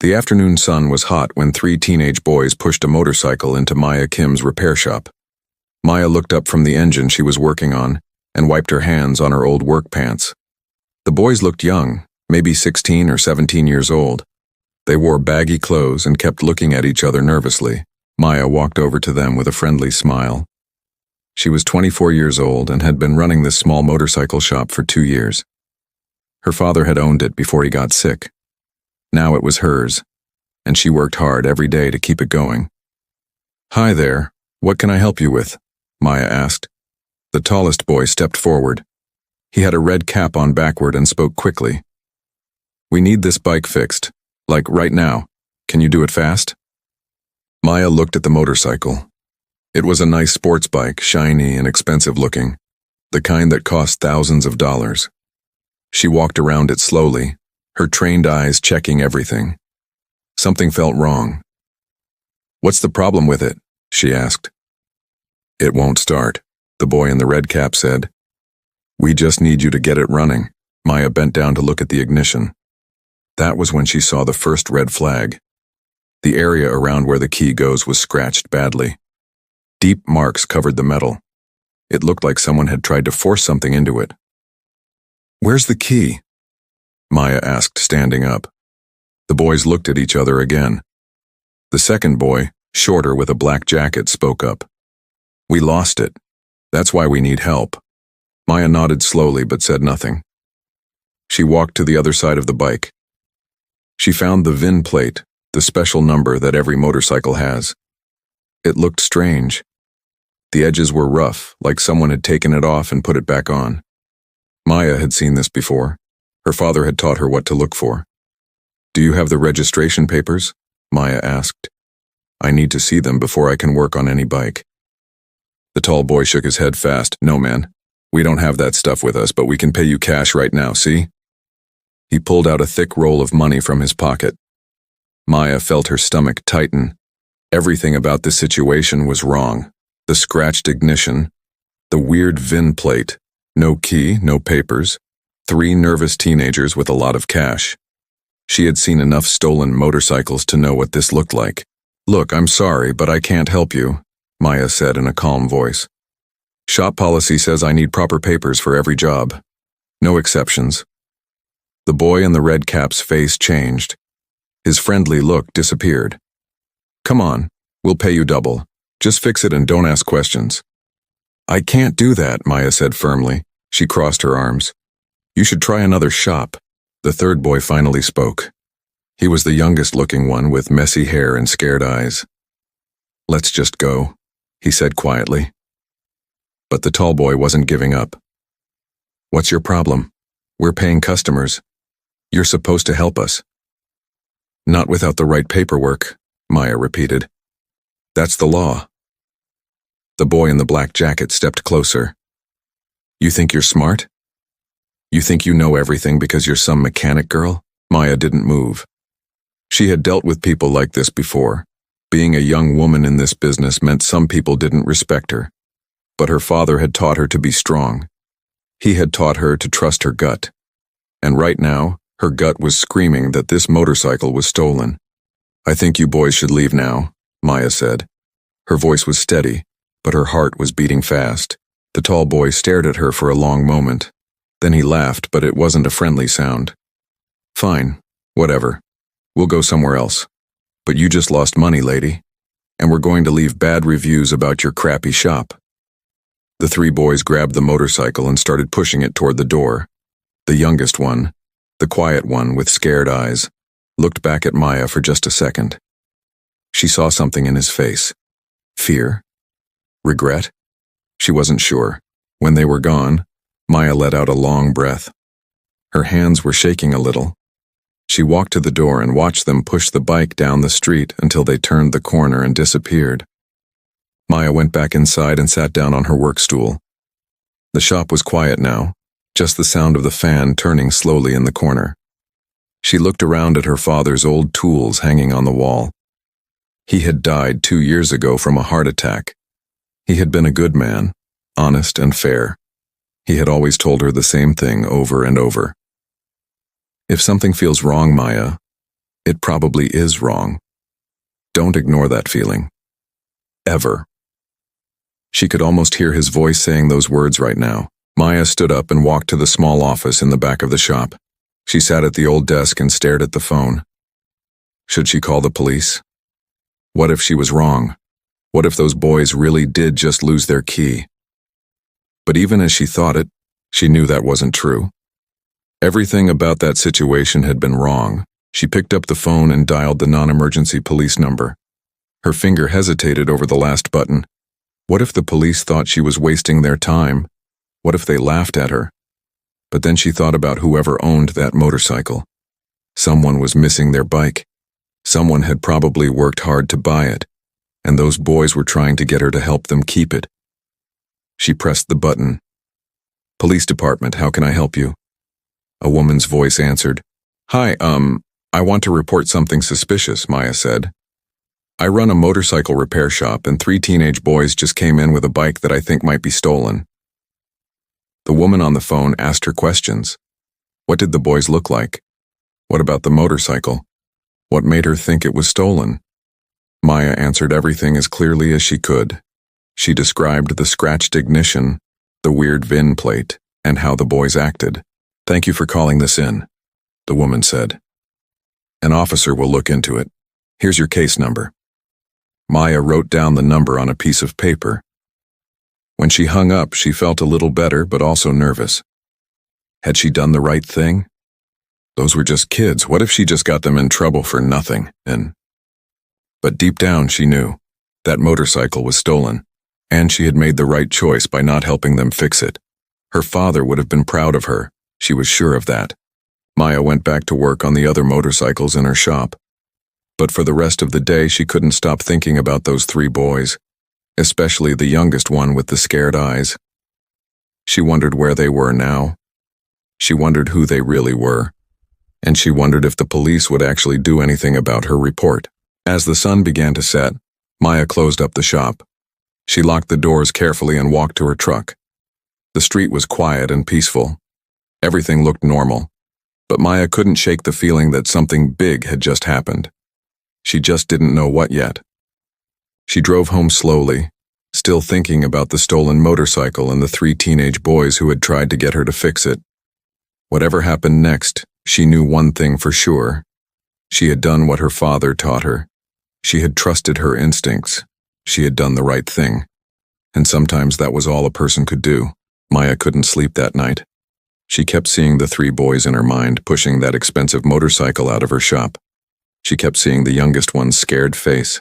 The afternoon sun was hot when three teenage boys pushed a motorcycle into Maya Kim's repair shop. Maya looked up from the engine she was working on and wiped her hands on her old work pants. The boys looked young, maybe 16 or 17 years old. They wore baggy clothes and kept looking at each other nervously. Maya walked over to them with a friendly smile. She was 24 years old and had been running this small motorcycle shop for 2 years. Her father had owned it before he got sick. Now it was hers, and she worked hard every day to keep it going. "Hi there, what can I help you with?" Maya asked. The tallest boy stepped forward. He had a red cap on backward and spoke quickly. "We need this bike fixed, like right now. Can you do it fast?" Maya looked at the motorcycle. It was a nice sports bike, shiny and expensive looking, the kind that cost thousands of dollars. She walked around it slowly, her trained eyes checking everything. Something felt wrong. "What's the problem with it?" she asked. "It won't start," the boy in the red cap said. "We just need you to get it running." Maya bent down to look at the ignition. That was when she saw the first red flag. The area around where the key goes was scratched badly. Deep marks covered the metal. It looked like someone had tried to force something into it. "Where's the key?" Maya asked, standing up. The boys looked at each other again. The second boy, shorter with a black jacket, spoke up. "We lost it. That's why we need help." Maya nodded slowly but said nothing. She walked to the other side of the bike. She found the VIN plate, the special number that every motorcycle has. It looked strange. The edges were rough, like someone had taken it off and put it back on. Maya had seen this before. Her father had taught her what to look for. "Do you have the registration papers?" Maya asked. "I need to see them before I can work on any bike." The tall boy shook his head fast. "No, man. We don't have that stuff with us, but we can pay you cash right now, see?" He pulled out a thick roll of money from his pocket. Maya felt her stomach tighten. Everything about this situation was wrong. The scratched ignition, the weird VIN plate, no key, no papers, 3 nervous teenagers with a lot of cash. She had seen enough stolen motorcycles to know what this looked like. "Look, I'm sorry, but I can't help you," Maya said in a calm voice. "Shop policy says I need proper papers for every job. No exceptions." The boy in the red cap's face changed. His friendly look disappeared. "Come on, we'll pay you double. Just fix it and don't ask questions." "I can't do that," Maya said firmly. She crossed her arms. "You should try another shop." The third boy finally spoke. He was the youngest-looking one with messy hair and scared eyes. "Let's just go," he said quietly. But the tall boy wasn't giving up. "What's your problem? We're paying customers. You're supposed to help us." "Not without the right paperwork," Maya repeated. "That's the law." The boy in the black jacket stepped closer. "You think you're smart? You think you know everything because you're some mechanic girl?" Maya didn't move. She had dealt with people like this before. Being a young woman in this business meant some people didn't respect her. But her father had taught her to be strong. He had taught her to trust her gut. And right now, her gut was screaming that this motorcycle was stolen. "I think you boys should leave now," Maya said. Her voice was steady, but her heart was beating fast. The tall boy stared at her for a long moment. Then he laughed, but it wasn't a friendly sound. "Fine, whatever. We'll go somewhere else. But you just lost money, lady. And we're going to leave bad reviews about your crappy shop." The 3 boys grabbed the motorcycle and started pushing it toward the door. The youngest one, the quiet one with scared eyes, looked back at Maya for just a second. She saw something in his face. Fear? Regret? She wasn't sure. When they were gone, Maya let out a long breath. Her hands were shaking a little. She walked to the door and watched them push the bike down the street until they turned the corner and disappeared. Maya went back inside and sat down on her work stool. The shop was quiet now, just the sound of the fan turning slowly in the corner. She looked around at her father's old tools hanging on the wall. He had died 2 years ago from a heart attack. He had been a good man, honest and fair. He had always told her the same thing over and over. "If something feels wrong, Maya, It probably is wrong. Don't ignore that feeling. Ever. She could almost hear his voice saying those words right now. Maya stood up and walked to the small office in the back of the shop. She sat at the old desk and stared at the phone. Should she call the police? What if she was wrong? What if those boys really did just lose their key? But even as she thought it, she knew that wasn't true. Everything about that situation had been wrong. She picked up the phone and dialed the non-emergency police number. Her finger hesitated over the last button. What if the police thought she was wasting their time? What if they laughed at her? But then she thought about whoever owned that motorcycle. Someone was missing their bike. Someone had probably worked hard to buy it, and those boys were trying to get her to help them keep it. She pressed the button. "Police department, how can I help you?" A woman's voice answered. "Hi, I want to report something suspicious," Maya said. "I run a motorcycle repair shop and 3 teenage boys just came in with a bike that I think might be stolen." The woman on the phone asked her questions. What did the boys look like? What about the motorcycle? What made her think it was stolen? Maya answered everything as clearly as she could. She described the scratched ignition, the weird VIN plate, and how the boys acted. "Thank you for calling this in," the woman said. "An officer will look into it. Here's your case number." Maya wrote down the number on a piece of paper. When she hung up, she felt a little better, but also nervous. Had she done the right thing? Those were just kids. What if she just got them in trouble for nothing? But deep down, she knew that motorcycle was stolen, and she had made the right choice by not helping them fix it. Her father would have been proud of her. She was sure of that. Maya went back to work on the other motorcycles in her shop. But for the rest of the day, she couldn't stop thinking about those 3 boys, especially the youngest one with the scared eyes. She wondered where they were now. She wondered who they really were. And she wondered if the police would actually do anything about her report. As the sun began to set, Maya closed up the shop. She locked the doors carefully and walked to her truck. The street was quiet and peaceful. Everything looked normal. But Maya couldn't shake the feeling that something big had just happened. She just didn't know what yet. She drove home slowly, still thinking about the stolen motorcycle and the 3 teenage boys who had tried to get her to fix it. Whatever happened next, she knew one thing for sure. She had done what her father taught her. She had trusted her instincts. She had done the right thing. And sometimes that was all a person could do. Maya couldn't sleep that night. She kept seeing the 3 boys in her mind pushing that expensive motorcycle out of her shop. She kept seeing the youngest one's scared face.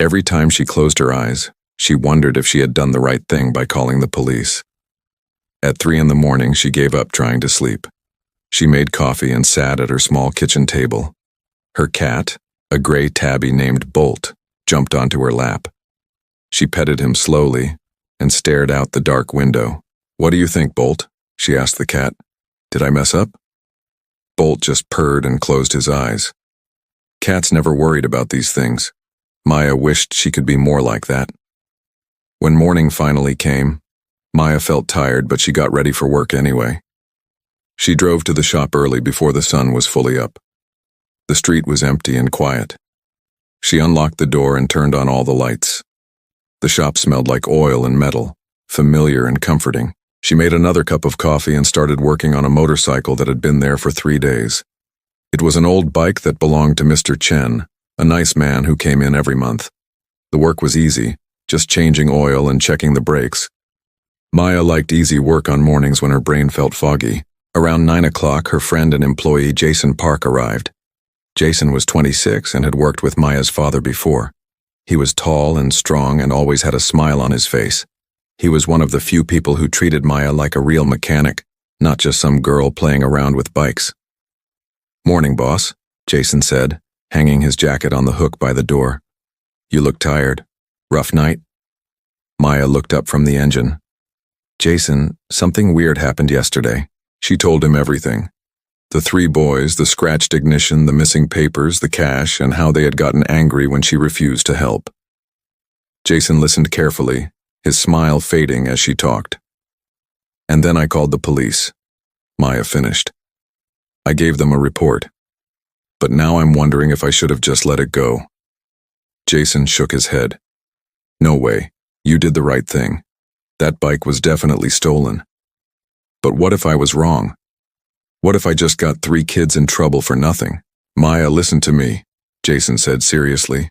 Every time she closed her eyes, she wondered if she had done the right thing by calling the police. At 3 in the morning, she gave up trying to sleep. She made coffee and sat at her small kitchen table. Her cat, a gray tabby named Bolt, jumped onto her lap. She petted him slowly and stared out the dark window. "What do you think, Bolt?" she asked the cat. "Did I mess up?" Bolt just purred and closed his eyes. Cats never worried about these things. Maya wished she could be more like that. When morning finally came, Maya felt tired, but she got ready for work anyway. She drove to the shop early before the sun was fully up. The street was empty and quiet. She unlocked the door and turned on all the lights. The shop smelled like oil and metal, familiar and comforting. She made another cup of coffee and started working on a motorcycle that had been there for 3 days. It was an old bike that belonged to Mr. Chen, a nice man who came in every month. The work was easy, just changing oil and checking the brakes. Maya liked easy work on mornings when her brain felt foggy. Around 9 o'clock, her friend and employee Jason Park arrived. Jason was 26 and had worked with Maya's father before. He was tall and strong and always had a smile on his face. He was one of the few people who treated Maya like a real mechanic, not just some girl playing around with bikes. "Morning, boss," Jason said, hanging his jacket on the hook by the door. "You look tired. Rough night?" Maya looked up from the engine. "Jason, something weird happened yesterday." She told him everything. The 3 boys, the scratched ignition, the missing papers, the cash, and how they had gotten angry when she refused to help. Jason listened carefully, his smile fading as she talked. "And then I called the police," Maya finished. "I gave them a report. but now I'm wondering if I should have just let it go. Jason shook his head. No way. You did the right thing. That bike was definitely stolen. But what if I was wrong? What if I just got 3 kids in trouble for nothing? Maya, listen to me, Jason said seriously.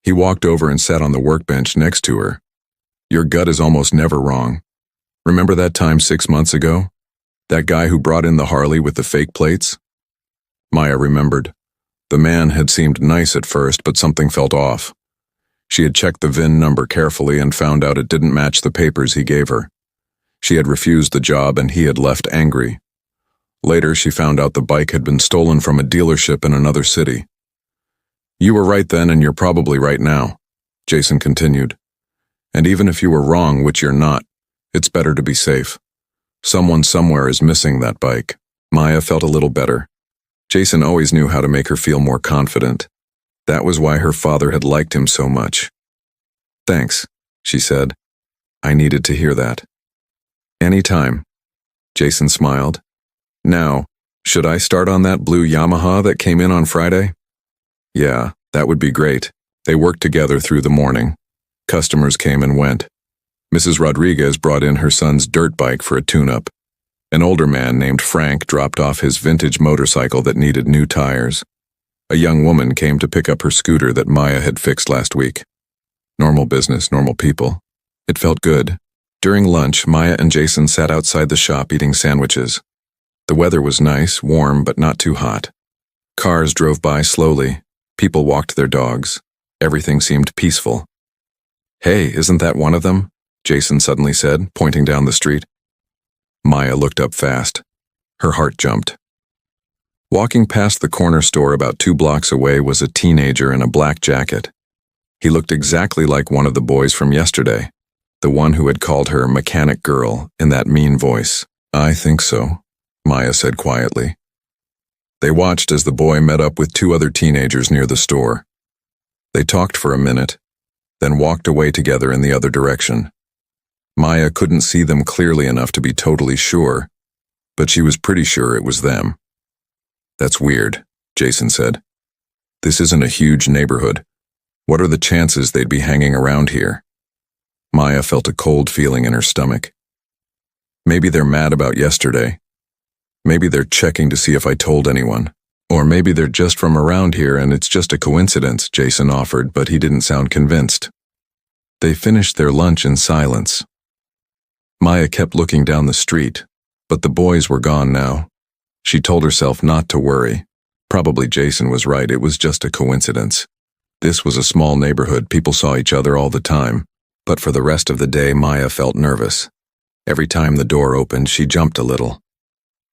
He walked over and sat on the workbench next to her. Your gut is almost never wrong. Remember that time 6 months ago? That guy who brought in the Harley with the fake plates? Maya remembered. The man had seemed nice at first, but something felt off. She had checked the VIN number carefully and found out it didn't match the papers he gave her. She had refused the job and he had left angry. Later, she found out the bike had been stolen from a dealership in another city. You were right then and you're probably right now, Jason continued. And even if you were wrong, which you're not, it's better to be safe. Someone somewhere is missing that bike. Maya felt a little better. Jason always knew how to make her feel more confident. That was why her father had liked him so much. Thanks, she said. I needed to hear that. Anytime. Jason smiled. Now, should I start on that blue Yamaha that came in on Friday? Yeah, that would be great. They worked together through the morning. Customers came and went. Mrs. Rodriguez brought in her son's dirt bike for a tune-up. An older man named Frank dropped off his vintage motorcycle that needed new tires. A young woman came to pick up her scooter that Maya had fixed last week. Normal business, normal people. It felt good. During lunch, Maya and Jason sat outside the shop eating sandwiches. The weather was nice, warm, but not too hot. Cars drove by slowly. People walked their dogs. Everything seemed peaceful. Hey, isn't that one of them? Jason suddenly said, pointing down the street. Maya looked up fast. Her heart jumped. Walking past the corner store about 2 blocks away was a teenager in a black jacket. He looked exactly like one of the boys from yesterday, the one who had called her mechanic girl in that mean voice. I think so, Maya said quietly. They watched as the boy met up with 2 other teenagers near the store. They talked for a minute, then walked away together in the other direction. Maya couldn't see them clearly enough to be totally sure, but she was pretty sure it was them. That's weird, Jason said. This isn't a huge neighborhood. What are the chances they'd be hanging around here? Maya felt a cold feeling in her stomach. Maybe they're mad about yesterday. Maybe they're checking to see if I told anyone. Or maybe they're just from around here and it's just a coincidence, Jason offered, but he didn't sound convinced. They finished their lunch in silence. Maya kept looking down the street, but the boys were gone now. She told herself not to worry. Probably Jason was right, it was just a coincidence. This was a small neighborhood, people saw each other all the time. But for the rest of the day, Maya felt nervous. Every time the door opened, she jumped a little.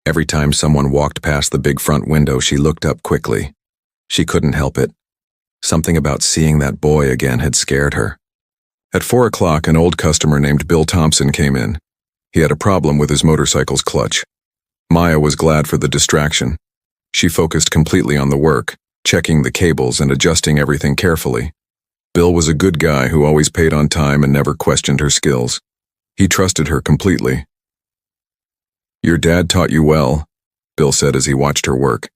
Every time someone walked past the big front window, she looked up quickly. She couldn't help it. Something about seeing that boy again had scared her. At 4 o'clock, an old customer named Bill Thompson came in. He had a problem with his motorcycle's clutch. Maya was glad for the distraction. She focused completely on the work, checking the cables and adjusting everything carefully. Bill was a good guy who always paid on time and never questioned her skills. He trusted her completely. Your dad taught you well, Bill said as he watched her work.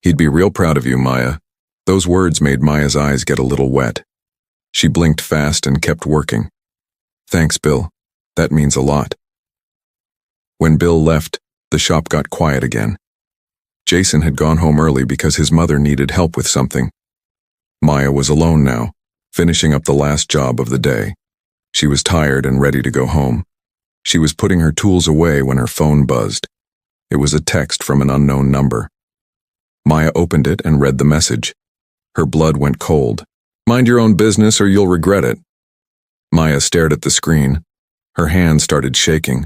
He'd be real proud of you, Maya. Those words made Maya's eyes get a little wet. She blinked fast and kept working. Thanks, Bill. That means a lot. When Bill left, the shop got quiet again. Jason had gone home early because his mother needed help with something. Maya was alone now, finishing up the last job of the day. She was tired and ready to go home. She was putting her tools away when her phone buzzed. It was a text from an unknown number. Maya opened it and read the message. Her blood went cold. Mind your own business or you'll regret it. Maya stared at the screen. Her hand started shaking.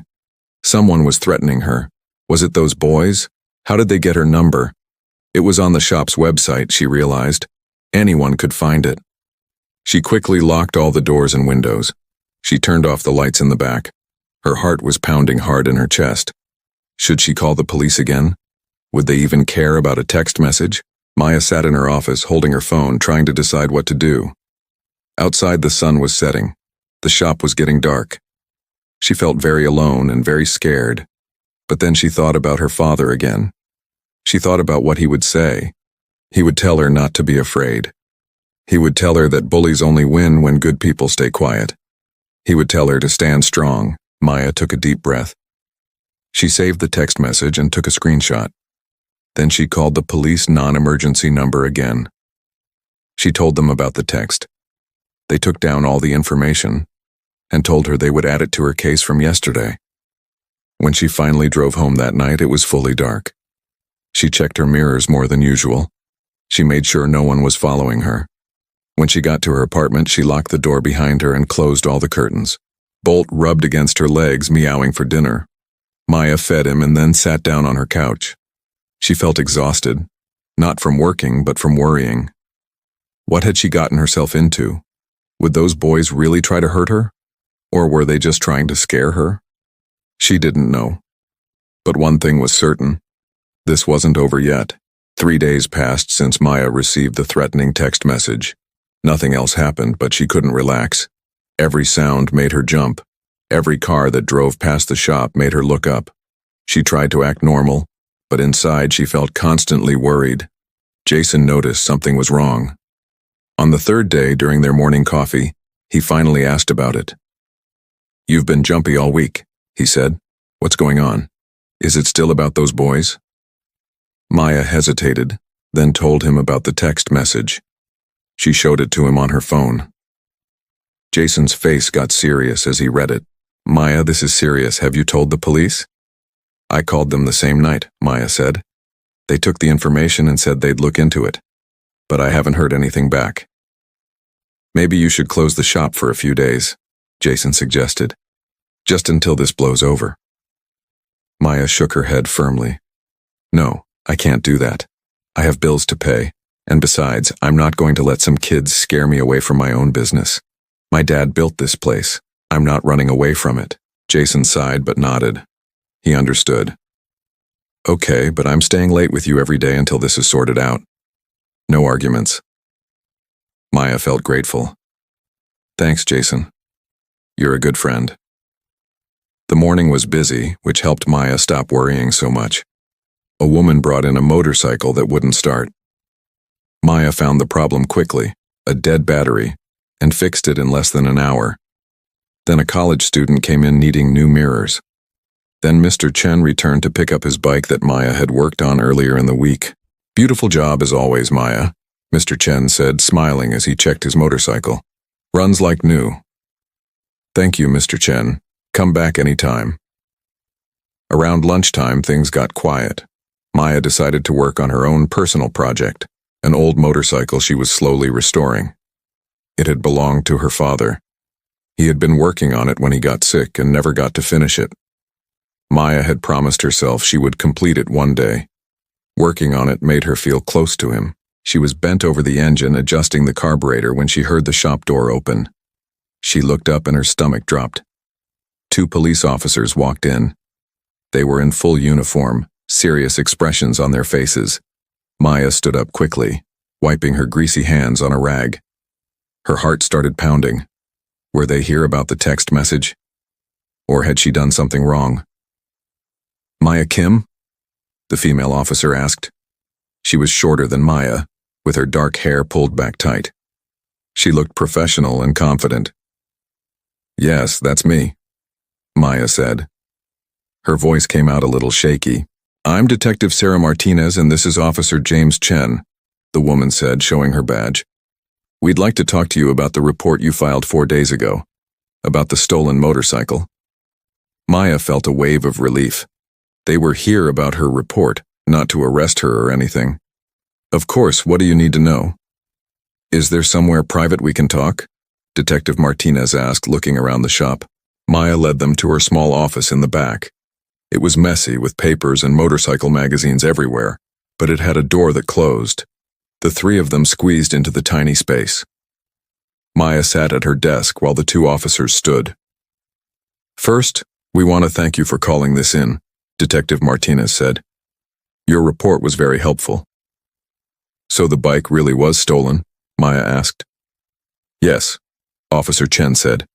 Someone was threatening her. Was it those boys? How did they get her number? It was on the shop's website, she realized. Anyone could find it. She quickly locked all the doors and windows. She turned off the lights in the back. Her heart was pounding hard in her chest. Should she call the police again? Would they even care about a text message? Maya sat in her office, holding her phone, trying to decide what to do. Outside, the sun was setting. The shop was getting dark. She felt very alone and very scared. But then she thought about her father again. She thought about what he would say. He would tell her not to be afraid. He would tell her that bullies only win when good people stay quiet. He would tell her to stand strong. Maya took a deep breath. She saved the text message and took a screenshot. Then she called the police non-emergency number again. She told them about the text. They took down all the information and told her they would add it to her case from yesterday. When she finally drove home that night, it was fully dark. She checked her mirrors more than usual. She made sure no one was following her. When she got to her apartment, she locked the door behind her and closed all the curtains. Bolt rubbed against her legs, meowing for dinner. Maya fed him and then sat down on her couch. She felt exhausted, not from working, but from worrying. What had she gotten herself into? Would those boys really try to hurt her? Or were they just trying to scare her? She didn't know. But one thing was certain. This wasn't over yet. 3 days passed since Maya received the threatening text message. Nothing else happened, but she couldn't relax. Every sound made her jump. Every car that drove past the shop made her look up. She tried to act normal, but inside she felt constantly worried. Jason noticed something was wrong. On the third day, during their morning coffee, he finally asked about it. "You've been jumpy all week," he said. "What's going on? Is it still about those boys?" Maya hesitated, then told him about the text message. She showed it to him on her phone. Jason's face got serious as he read it. "Maya, this is serious. Have you told the police?" "I called them the same night," Maya said. "They took the information and said they'd look into it. But I haven't heard anything back." "Maybe you should close the shop for a few days," Jason suggested. "Just until this blows over." Maya shook her head firmly. "No, I can't do that. I have bills to pay, and besides, I'm not going to let some kids scare me away from my own business. My dad built this place. I'm not running away from it." Jason sighed but nodded. He understood. "Okay, but I'm staying late with you every day until this is sorted out. No arguments." Maya felt grateful. "Thanks, Jason. You're a good friend." The morning was busy, which helped Maya stop worrying so much. A woman brought in a motorcycle that wouldn't start. Maya found the problem quickly, a dead battery, and fixed it in less than an hour. Then a college student came in needing new mirrors. Then Mr. Chen returned to pick up his bike that Maya had worked on earlier in the week. "Beautiful job as always, Maya," Mr. Chen said, smiling as he checked his motorcycle. "Runs like new." "Thank you, Mr. Chen. Come back anytime." Around lunchtime, things got quiet. Maya decided to work on her own personal project, an old motorcycle she was slowly restoring. It had belonged to her father. He had been working on it when he got sick and never got to finish it. Maya had promised herself she would complete it one day. Working on it made her feel close to him. She was bent over the engine, adjusting the carburetor when she heard the shop door open. She looked up and her stomach dropped. 2 police officers walked in. They were in full uniform, serious expressions on their faces. Maya stood up quickly, wiping her greasy hands on a rag. Her heart started pounding. Were they here about the text message? Or had she done something wrong? "Maya Kim?" the female officer asked. She was shorter than Maya, with her dark hair pulled back tight. She looked professional and confident. "Yes, that's me," Maya said. Her voice came out a little shaky. "I'm Detective Sarah Martinez and this is Officer James Chen," the woman said, showing her badge. "We'd like to talk to you about the report you filed 4 days ago, about the stolen motorcycle." Maya felt a wave of relief. They were here about her report, not to arrest her or anything. "Of course, what do you need to know?" "Is there somewhere private we can talk?" Detective Martinez asked, looking around the shop. Maya led them to her small office in the back. It was messy, with papers and motorcycle magazines everywhere, but it had a door that closed. The 3 of them squeezed into the tiny space. Maya sat at her desk while the 2 officers stood. "First, we want to thank you for calling this in," Detective Martinez said. "Your report was very helpful." "So the bike really was stolen?" Maya asked. "Yes," Officer Chen said.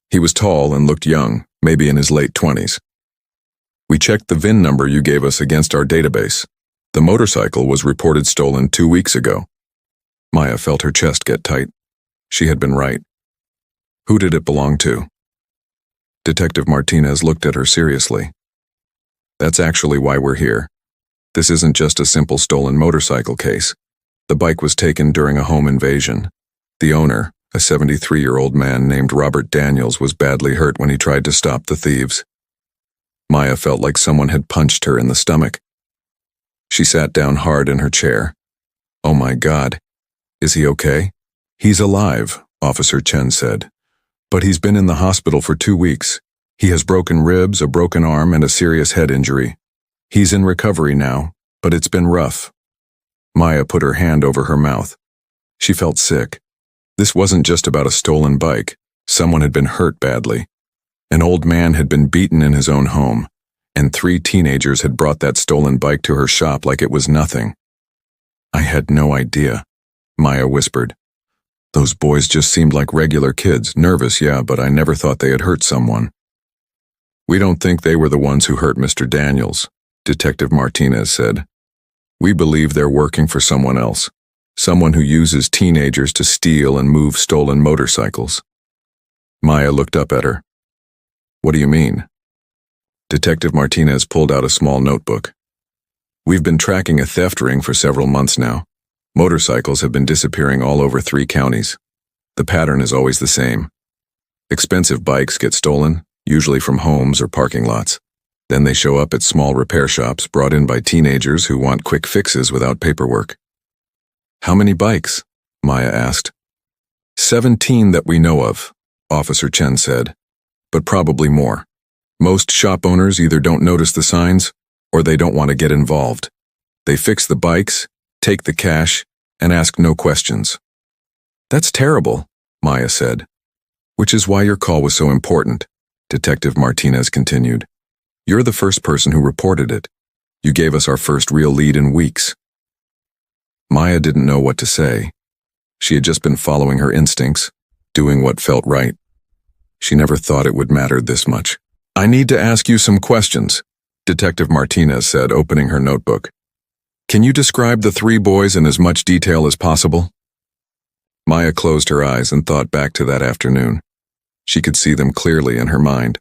He was tall and looked young, maybe in his late 20s. "We checked the VIN number you gave us against our database. The motorcycle was reported stolen 2 weeks ago. Maya felt her chest get tight. She had been right. Who did it belong to? Detective Martinez looked at her seriously. That's actually why we're here. This isn't just a simple stolen motorcycle case. The bike was taken during a home invasion. The owner, a 73-year-old man named Robert Daniels, was badly hurt when he tried to stop the thieves. Maya felt like someone had punched her in the stomach. She sat down hard in her chair. Oh my God. Is he okay? He's alive, Officer Chen said. But he's been in the hospital for 2 weeks. He has broken ribs, a broken arm, and a serious head injury. He's in recovery now, but it's been rough. Maya put her hand over her mouth. She felt sick. This wasn't just about a stolen bike. Someone had been hurt badly. An old man had been beaten in his own home, and 3 teenagers had brought that stolen bike to her shop like it was nothing. I had no idea, Maya whispered. Those boys just seemed like regular kids, nervous, yeah, but I never thought they had hurt someone. We don't think they were the ones who hurt Mr. Daniels, Detective Martinez said. We believe they're working for someone else, someone who uses teenagers to steal and move stolen motorcycles. Maya looked up at her. What do you mean? Detective Martinez pulled out a small notebook. We've been tracking a theft ring for several months now. Motorcycles have been disappearing all over 3 counties. The pattern is always the same. Expensive bikes get stolen, usually from homes or parking lots. Then they show up at small repair shops brought in by teenagers who want quick fixes without paperwork. How many bikes? Maya asked. 17 that we know of, Officer Chen said, but probably more. Most shop owners either don't notice the signs or they don't want to get involved. They fix the bikes, take the cash, and ask no questions. That's terrible, Maya said. Which is why your call was so important, Detective Martinez continued. You're the first person who reported it. You gave us our first real lead in weeks. Maya didn't know what to say. She had just been following her instincts, doing what felt right. She never thought it would matter this much. I need to ask you some questions, Detective Martinez said, opening her notebook. Can you describe the 3 boys in as much detail as possible? Maya closed her eyes and thought back to that afternoon. She could see them clearly in her mind.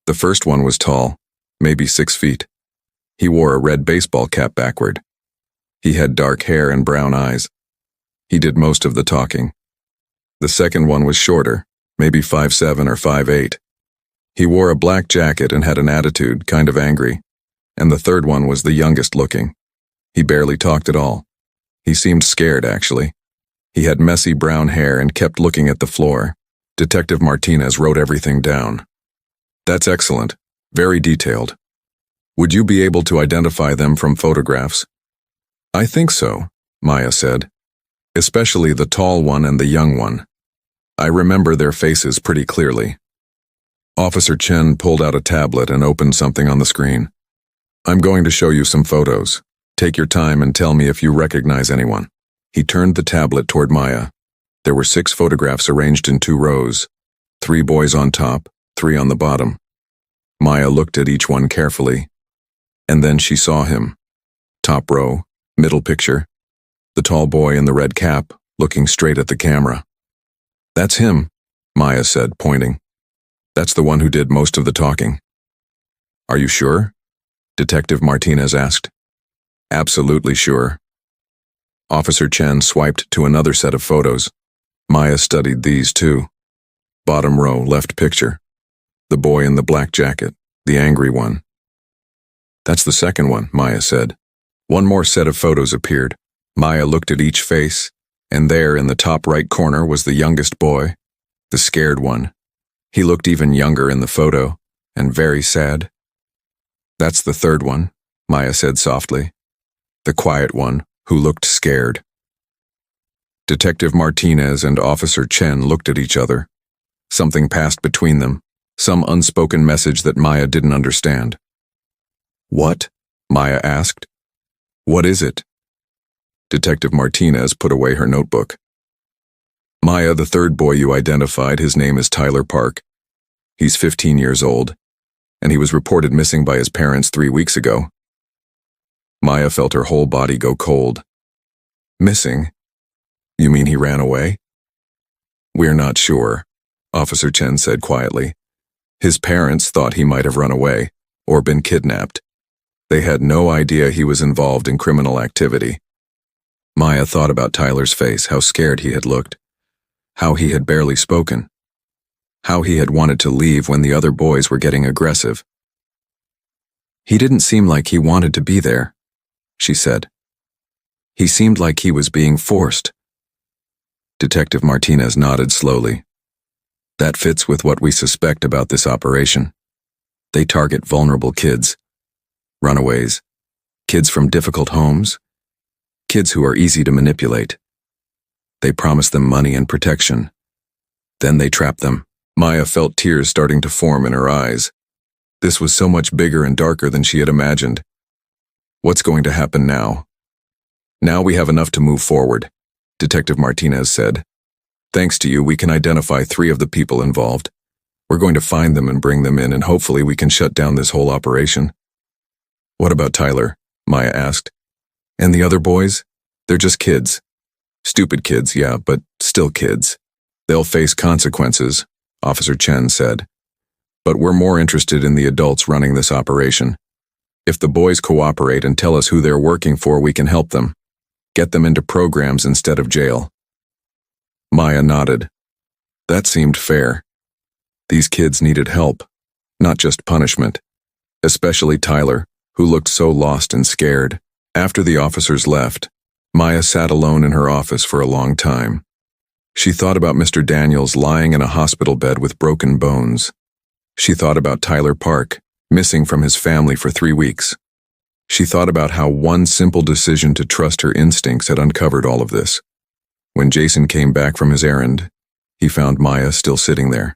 The first one was tall, maybe 6 feet. He wore a red baseball cap backward. He had dark hair and brown eyes. He did most of the talking. The second one was shorter, maybe 5'7" or 5'8". He wore a black jacket and had an attitude, kind of angry. And the third one was the youngest looking. He barely talked at all. He seemed scared, actually. He had messy brown hair and kept looking at the floor. Detective Martinez wrote everything down. That's excellent. Very detailed. Would you be able to identify them from photographs? I think so, Maya said. Especially the tall one and the young one. I remember their faces pretty clearly. Officer Chen pulled out a tablet and opened something on the screen. I'm going to show you some photos. Take your time and tell me if you recognize anyone. He turned the tablet toward Maya. There were 6 photographs arranged in 2 rows. 3 boys on top, 3 on the bottom. Maya looked at each one carefully. And then she saw him. Top row, middle picture. The tall boy in the red cap, looking straight at the camera. That's him, Maya said, pointing. That's the one who did most of the talking. Are you sure? Detective Martinez asked. Absolutely sure. Officer Chen swiped to another set of photos. Maya studied these too. Bottom row, left picture. The boy in the black jacket, the angry one. That's the second one, Maya said. One more set of photos appeared. Maya looked at each face, and there in the top right corner was the youngest boy, the scared one. He looked even younger in the photo, and very sad. That's the third one, Maya said softly. The quiet one, who looked scared. Detective Martinez and Officer Chen looked at each other. Something passed between them, some unspoken message that Maya didn't understand. What? Maya asked. What is it? Detective Martinez put away her notebook. Maya, the third boy you identified, his name is Tyler Park. He's 15 years old, and he was reported missing by his parents 3 weeks ago. Maya felt her whole body go cold. Missing? You mean he ran away? We're not sure, Officer Chen said quietly. His parents thought he might have run away, or been kidnapped. They had no idea he was involved in criminal activity. Maya thought about Tyler's face, how scared he had looked, how he had barely spoken, how he had wanted to leave when the other boys were getting aggressive. He didn't seem like he wanted to be there, she said. He seemed like he was being forced. Detective Martinez nodded slowly. That fits with what we suspect about this operation. They target vulnerable kids, runaways, kids from difficult homes, kids who are easy to manipulate. They promise them money and protection. Then they trap them. Maya felt tears starting to form in her eyes. This was so much bigger and darker than she had imagined. What's going to happen now? Now we have enough to move forward, Detective Martinez said. Thanks to you, we can identify 3 of the people involved. We're going to find them and bring them in, and hopefully we can shut down this whole operation. What about Tyler? Maya asked. And the other boys? They're just kids. Stupid kids, yeah, but still kids. They'll face consequences, Officer Chen said. But we're more interested in the adults running this operation. If the boys cooperate and tell us who they're working for, we can help them. Get them into programs instead of jail. Maya nodded. That seemed fair. These kids needed help, not just punishment. Especially Tyler, who looked so lost and scared. After the officers left, Maya sat alone in her office for a long time. She thought about Mr. Daniels lying in a hospital bed with broken bones. She thought about Tyler Park, missing from his family for 3 weeks. She thought about how one simple decision to trust her instincts had uncovered all of this. When Jason came back from his errand, he found Maya still sitting there.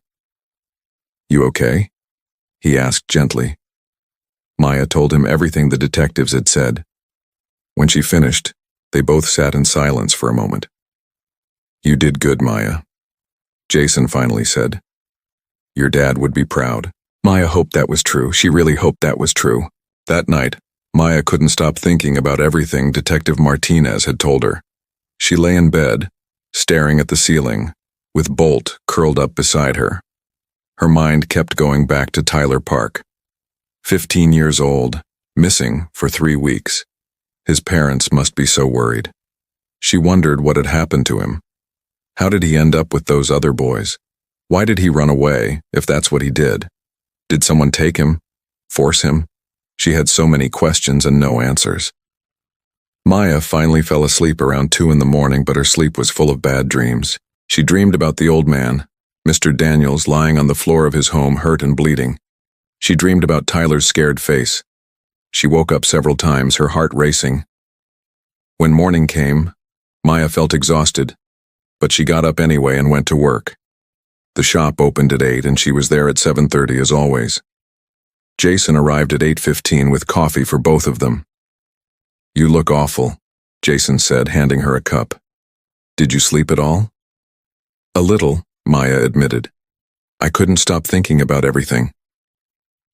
You okay? He asked gently. Maya told him everything the detectives had said. When she finished, they both sat in silence for a moment. You did good, Maya, Jason finally said. Your dad would be proud. Maya hoped that was true. She really hoped that was true. That night, Maya couldn't stop thinking about everything Detective Martinez had told her. She lay in bed, staring at the ceiling, with Bolt curled up beside her. Her mind kept going back to Tyler Park. 15 years old, missing for 3 weeks. His parents must be so worried. She wondered what had happened to him. How did he end up with those other boys? Why did he run away, if that's what he did? Did someone take him? Force him? She had so many questions and no answers. Maya finally fell asleep around 2 in the morning, but her sleep was full of bad dreams. She dreamed about the old man, Mr. Daniels, lying on the floor of his home, hurt and bleeding. She dreamed about Tyler's scared face. She woke up several times, her heart racing. When morning came, Maya felt exhausted, but she got up anyway and went to work. The shop opened at 8 and she was there at 7:30 as always. Jason arrived at 8:15 with coffee for both of them. You look awful, Jason said, handing her a cup. Did you sleep at all? A little, Maya admitted. I couldn't stop thinking about everything.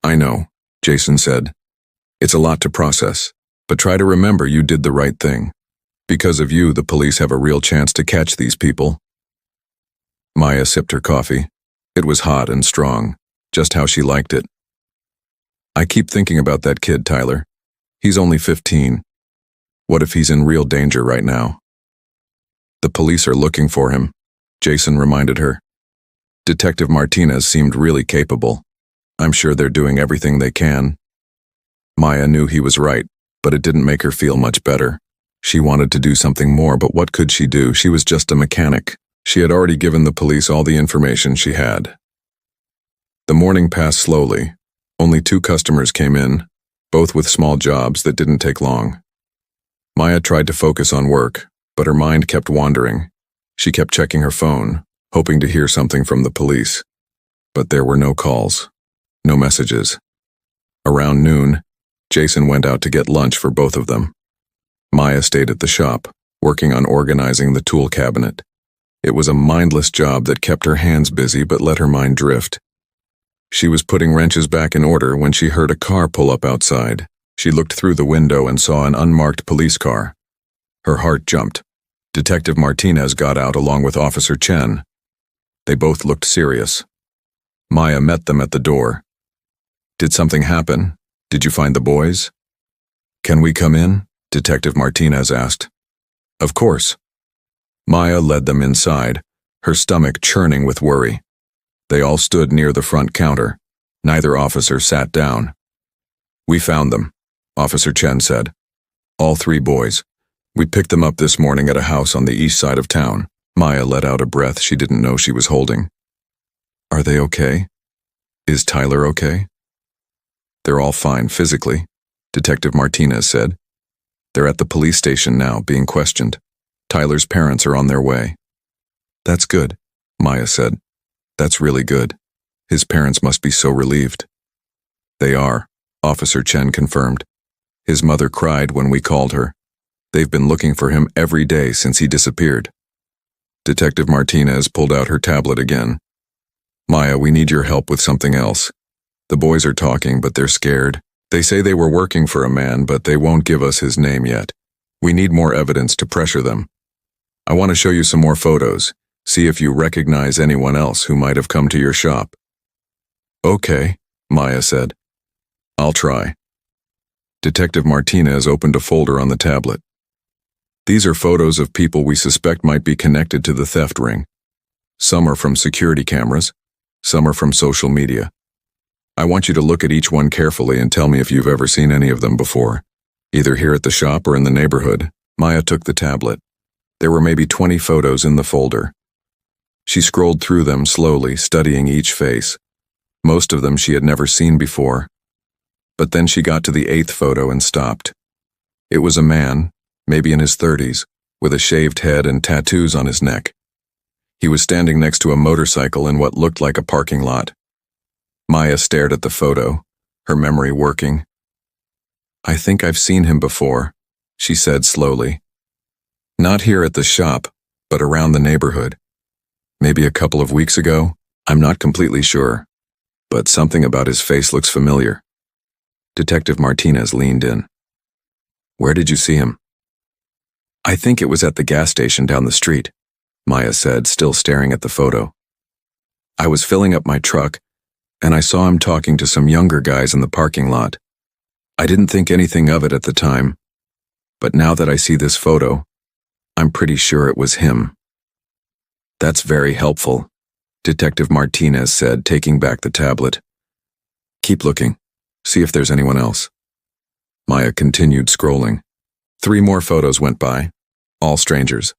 I know, Jason said. It's a lot to process, but try to remember you did the right thing. Because of you, the police have a real chance to catch these people. Maya sipped her coffee. It was hot and strong, just how she liked it. I keep thinking about that kid, Tyler. He's only 15. What if he's in real danger right now? The police are looking for him, Jason reminded her. Detective Martinez seemed really capable. I'm sure they're doing everything they can. Maya knew he was right, but it didn't make her feel much better. She wanted to do something more, but what could she do? She was just a mechanic. She had already given the police all the information she had. The morning passed slowly. Only 2 customers came in, both with small jobs that didn't take long. Maya tried to focus on work, but her mind kept wandering. She kept checking her phone, hoping to hear something from the police. But there were no calls, no messages. Around noon, Jason went out to get lunch for both of them. Maya stayed at the shop, working on organizing the tool cabinet. It was a mindless job that kept her hands busy but let her mind drift. She was putting wrenches back in order when she heard a car pull up outside. She looked through the window and saw an unmarked police car. Her heart jumped. Detective Martinez got out along with Officer Chen. They both looked serious. Maya met them at the door. "Did something happen? Did you find the boys?" "Can we come in?" Detective Martinez asked. "Of course." Maya led them inside, her stomach churning with worry. They all stood near the front counter. Neither officer sat down. "We found them," Officer Chen said. "All 3 boys. We picked them up this morning at a house on the east side of town." Maya let out a breath she didn't know she was holding. "Are they okay? Is Tyler okay?" "They're all fine physically," Detective Martinez said. "They're at the police station now, being questioned. Tyler's parents are on their way." "That's good," Maya said. "That's really good. His parents must be so relieved." "They are," Officer Chen confirmed. "His mother cried when we called her. They've been looking for him every day since he disappeared." Detective Martinez pulled out her tablet again. "Maya, we need your help with something else. The boys are talking, but they're scared. They say they were working for a man, but they won't give us his name yet. We need more evidence to pressure them. I want to show you some more photos. See if you recognize anyone else who might have come to your shop." "Okay," Maya said. "I'll try." Detective Martinez opened a folder on the tablet. "These are photos of people we suspect might be connected to the theft ring. Some are from security cameras, some are from social media. I want you to look at each one carefully and tell me if you've ever seen any of them before, either here at the shop or in the neighborhood." Maya took the tablet. There were maybe 20 photos in the folder. She scrolled through them slowly, studying each face. Most of them she had never seen before. But then she got to the 8th photo and stopped. It was a man, maybe in his 30s, with a shaved head and tattoos on his neck. He was standing next to a motorcycle in what looked like a parking lot. Maya stared at the photo, her memory working. "I think I've seen him before," she said slowly. "Not here at the shop, but around the neighborhood. Maybe a couple of weeks ago? I'm not completely sure. But something about his face looks familiar." Detective Martinez leaned in. "Where did you see him?" "I think it was at the gas station down the street," Maya said, still staring at the photo. "I was filling up my truck, and I saw him talking to some younger guys in the parking lot. I didn't think anything of it at the time, but now that I see this photo, I'm pretty sure it was him." "That's very helpful," Detective Martinez said, taking back the tablet. "Keep looking. See if there's anyone else." Maya continued scrolling. 3 more photos went by, all strangers.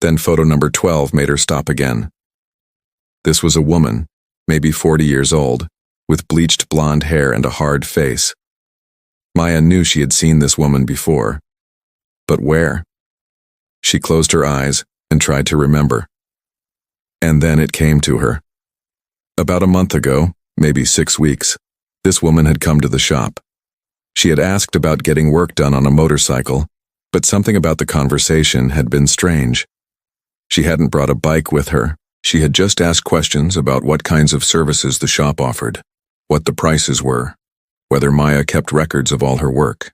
Then photo number 12 made her stop again. This was a woman, maybe 40 years old, with bleached blonde hair and a hard face. Maya knew she had seen this woman before. But where? She closed her eyes and tried to remember. And then it came to her. About a month ago, maybe 6 weeks, this woman had come to the shop. She had asked about getting work done on a motorcycle, but something about the conversation had been strange. She hadn't brought a bike with her. She had just asked questions about what kinds of services the shop offered, what the prices were, whether Maya kept records of all her work.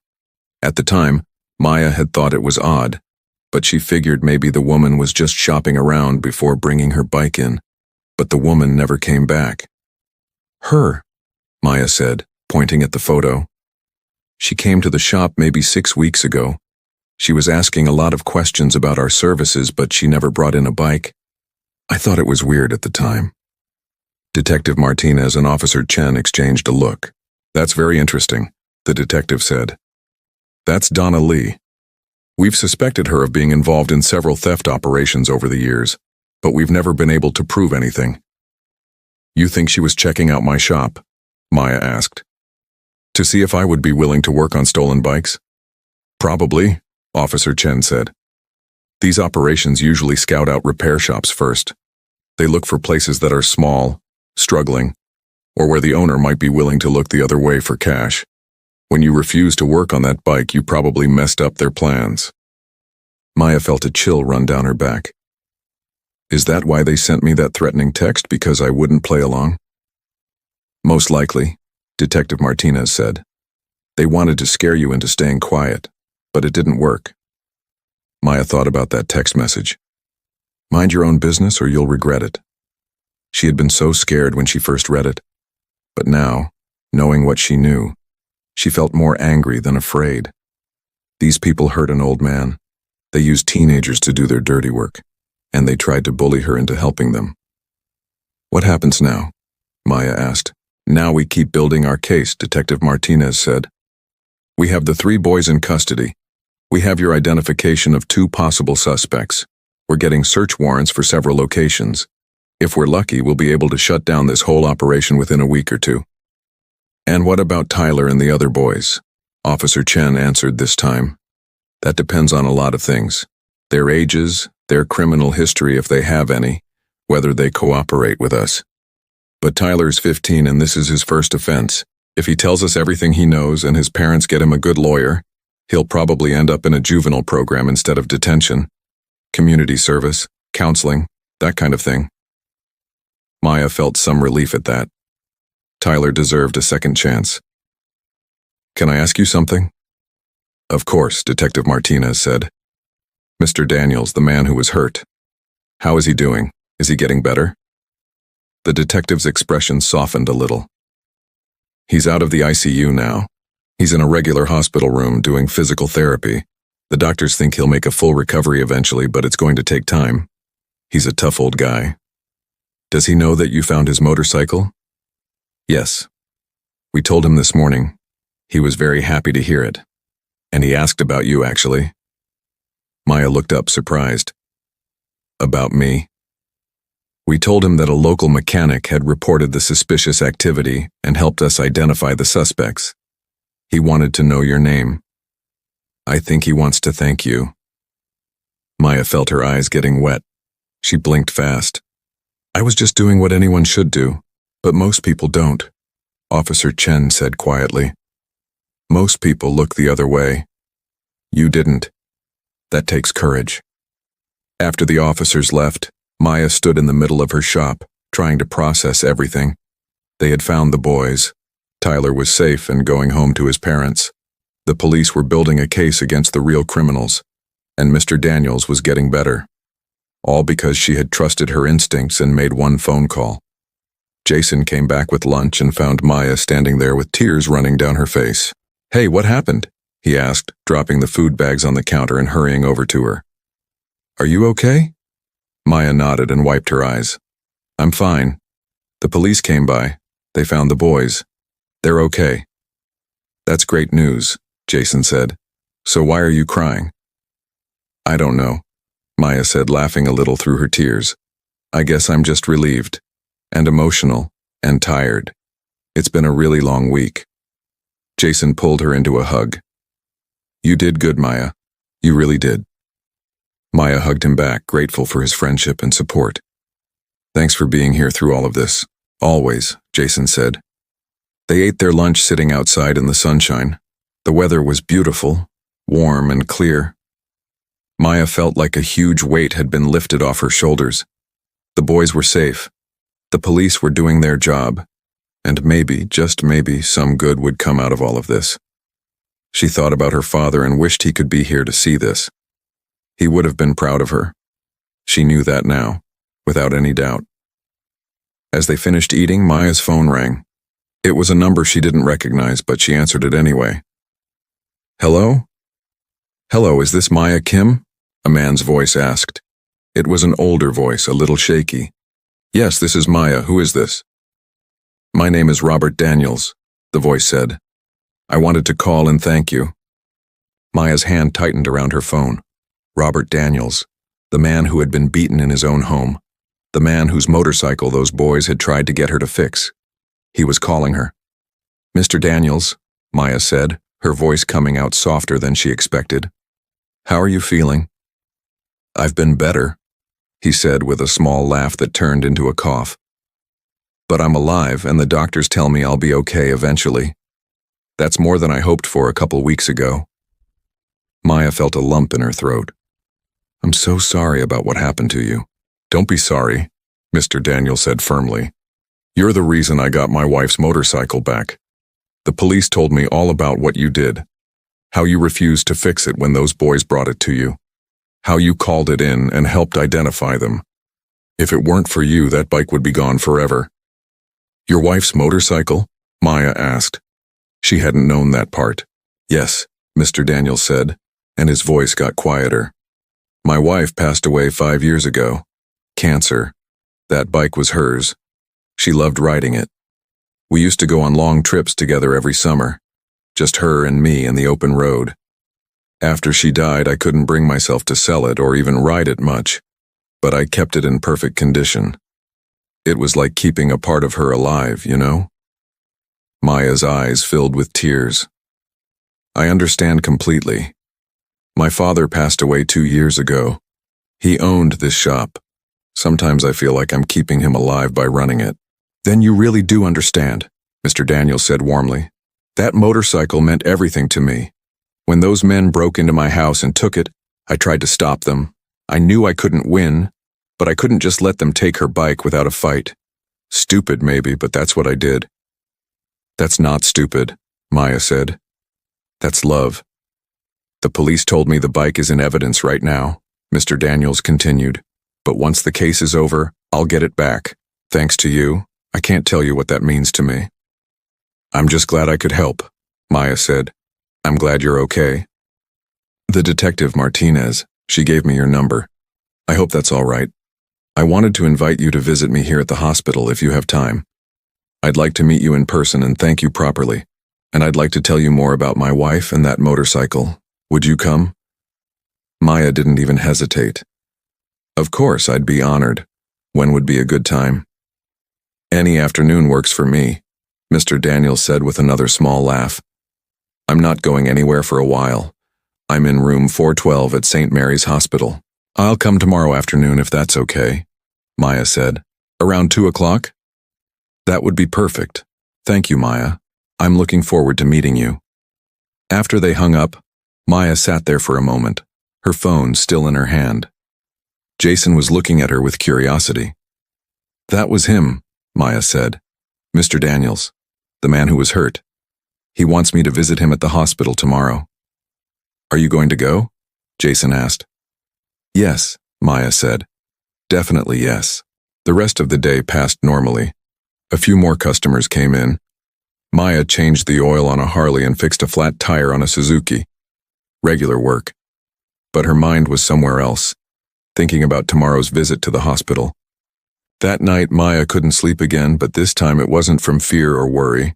At the time, Maya had thought it was odd, but she figured maybe the woman was just shopping around before bringing her bike in. But the woman never came back. "Her," Maya said, pointing at the photo. "She came to the shop maybe 6 weeks ago. She was asking a lot of questions about our services, but she never brought in a bike. I thought it was weird at the time." Detective Martinez and Officer Chen exchanged a look. "That's very interesting," the detective said. "That's Donna Lee. We've suspected her of being involved in several theft operations over the years, but we've never been able to prove anything." "You think she was checking out my shop?" Maya asked. "To see if I would be willing to work on stolen bikes?" "Probably," Officer Chen said. "These operations usually scout out repair shops first. They look for places that are small, struggling, or where the owner might be willing to look the other way for cash. When you refuse to work on that bike, you probably messed up their plans." Maya felt a chill run down her back. "Is that why they sent me that threatening text, because I wouldn't play along?" "Most likely," Detective Martinez said. They wanted to scare you into staying quiet, but it didn't work. Maya thought about that text message. Mind your own business or you'll regret it. She had been so scared when she first read it. But now, knowing what she knew, she felt more angry than afraid. These people hurt an old man. They used teenagers to do their dirty work, and they tried to bully her into helping them. What happens now? Maya asked. Now we keep building our case, Detective Martinez said. We have the 3 boys in custody. We have your identification of 2 possible suspects. We're getting search warrants for several locations. If we're lucky, we'll be able to shut down this whole operation within a week or 2. And what about Tyler and the other boys? Officer Chen answered this time. That depends on a lot of things. Their ages, their criminal history if they have any, whether they cooperate with us. But Tyler's 15 and this is his first offense. If he tells us everything he knows and his parents get him a good lawyer, he'll probably end up in a juvenile program instead of detention. Community service, counseling, that kind of thing. Maya felt some relief at that. Tyler deserved a second chance. Can I ask you something? Of course, Detective Martinez said. Mr. Daniels, the man who was hurt. How is he doing? Is he getting better? The detective's expression softened a little. He's out of the ICU now. He's in a regular hospital room doing physical therapy. The doctors think he'll make a full recovery eventually, but it's going to take time. He's a tough old guy. Does he know that you found his motorcycle? Yes. We told him this morning. He was very happy to hear it. And he asked about you, actually. Maya looked up, surprised. About me? We told him that a local mechanic had reported the suspicious activity and helped us identify the suspects. He wanted to know your name. I think he wants to thank you. Maya felt her eyes getting wet. She blinked fast. I was just doing what anyone should do, but most people don't, Officer Chen said quietly. Most people look the other way. You didn't. That takes courage. After the officers left, Maya stood in the middle of her shop, trying to process everything. They had found the boys. Tyler was safe and going home to his parents. The police were building a case against the real criminals, and Mr. Daniels was getting better. All because she had trusted her instincts and made one phone call. Jason came back with lunch and found Maya standing there with tears running down her face. Hey, what happened? He asked, dropping the food bags on the counter and hurrying over to her. Are you okay? Maya nodded and wiped her eyes. I'm fine. The police came by. They found the boys. They're okay. That's great news, Jason said. So why are you crying? I don't know, Maya said, laughing a little through her tears. I guess I'm just relieved, and emotional, and tired. It's been a really long week. Jason pulled her into a hug. You did good, Maya. You really did. Maya hugged him back, grateful for his friendship and support. Thanks for being here through all of this. Always, Jason said. They ate their lunch sitting outside in the sunshine. The weather was beautiful, warm and clear. Maya felt like a huge weight had been lifted off her shoulders. The boys were safe. The police were doing their job. And maybe, just maybe, some good would come out of all of this. She thought about her father and wished he could be here to see this. He would have been proud of her. She knew that now, without any doubt. As they finished eating, Maya's phone rang. It was a number she didn't recognize, but she answered it anyway. Hello? Hello, is this Maya Kim? A man's voice asked. It was an older voice, a little shaky. Yes, this is Maya. Who is this? My name is Robert Daniels, the voice said. I wanted to call and thank you. Maya's hand tightened around her phone. Robert Daniels, the man who had been beaten in his own home, the man whose motorcycle those boys had tried to get her to fix. He was calling her. Mr. Daniels, Maya said, her voice coming out softer than she expected. How are you feeling? I've been better, he said with a small laugh that turned into a cough. But I'm alive and the doctors tell me I'll be okay eventually. That's more than I hoped for a couple weeks ago. Maya felt a lump in her throat. I'm so sorry about what happened to you. Don't be sorry, Mr. Daniel said firmly. You're the reason I got my wife's motorcycle back. The police told me all about what you did. How you refused to fix it when those boys brought it to you. How you called it in and helped identify them. If it weren't for you, that bike would be gone forever. Your wife's motorcycle? Maya asked. She hadn't known that part. Yes, Mr. Daniels said, and his voice got quieter. My wife passed away 5 years ago. Cancer. That bike was hers. She loved riding it. We used to go on long trips together every summer. Just her and me in the open road. After she died, I couldn't bring myself to sell it or even ride it much, but I kept it in perfect condition. It was like keeping a part of her alive, you know? Maya's eyes filled with tears. I understand completely. My father passed away 2 years ago. He owned this shop. Sometimes I feel like I'm keeping him alive by running it. Then you really do understand, Mr. Daniels said warmly. That motorcycle meant everything to me. When those men broke into my house and took it, I tried to stop them. I knew I couldn't win, but I couldn't just let them take her bike without a fight. Stupid maybe, but that's what I did. That's not stupid, Maya said. That's love. The police told me the bike is in evidence right now, Mr. Daniels continued. But once the case is over, I'll get it back. Thanks to you, I can't tell you what that means to me. I'm just glad I could help, Maya said. I'm glad you're okay. The detective Martinez, she gave me your number. I hope that's all right. I wanted to invite you to visit me here at the hospital if you have time. I'd like to meet you in person and thank you properly. And I'd like to tell you more about my wife and that motorcycle. Would you come? Maya didn't even hesitate. Of course, I'd be honored. When would be a good time? Any afternoon works for me, Mr. Daniels said with another small laugh. I'm not going anywhere for a while. I'm in room 412 at St. Mary's Hospital. I'll come tomorrow afternoon if that's okay, Maya said. Around 2 o'clock? That would be perfect. Thank you, Maya. I'm looking forward to meeting you. After they hung up, Maya sat there for a moment, her phone still in her hand. Jason was looking at her with curiosity. That was him, Maya said. Mr. Daniels, the man who was hurt. He wants me to visit him at the hospital tomorrow. Are you going to go? Jason asked. Yes, Maya said. Definitely yes. The rest of the day passed normally. A few more customers came in. Maya changed the oil on a Harley and fixed a flat tire on a Suzuki. Regular work. But her mind was somewhere else, thinking about tomorrow's visit to the hospital. That night, Maya couldn't sleep again, but this time it wasn't from fear or worry.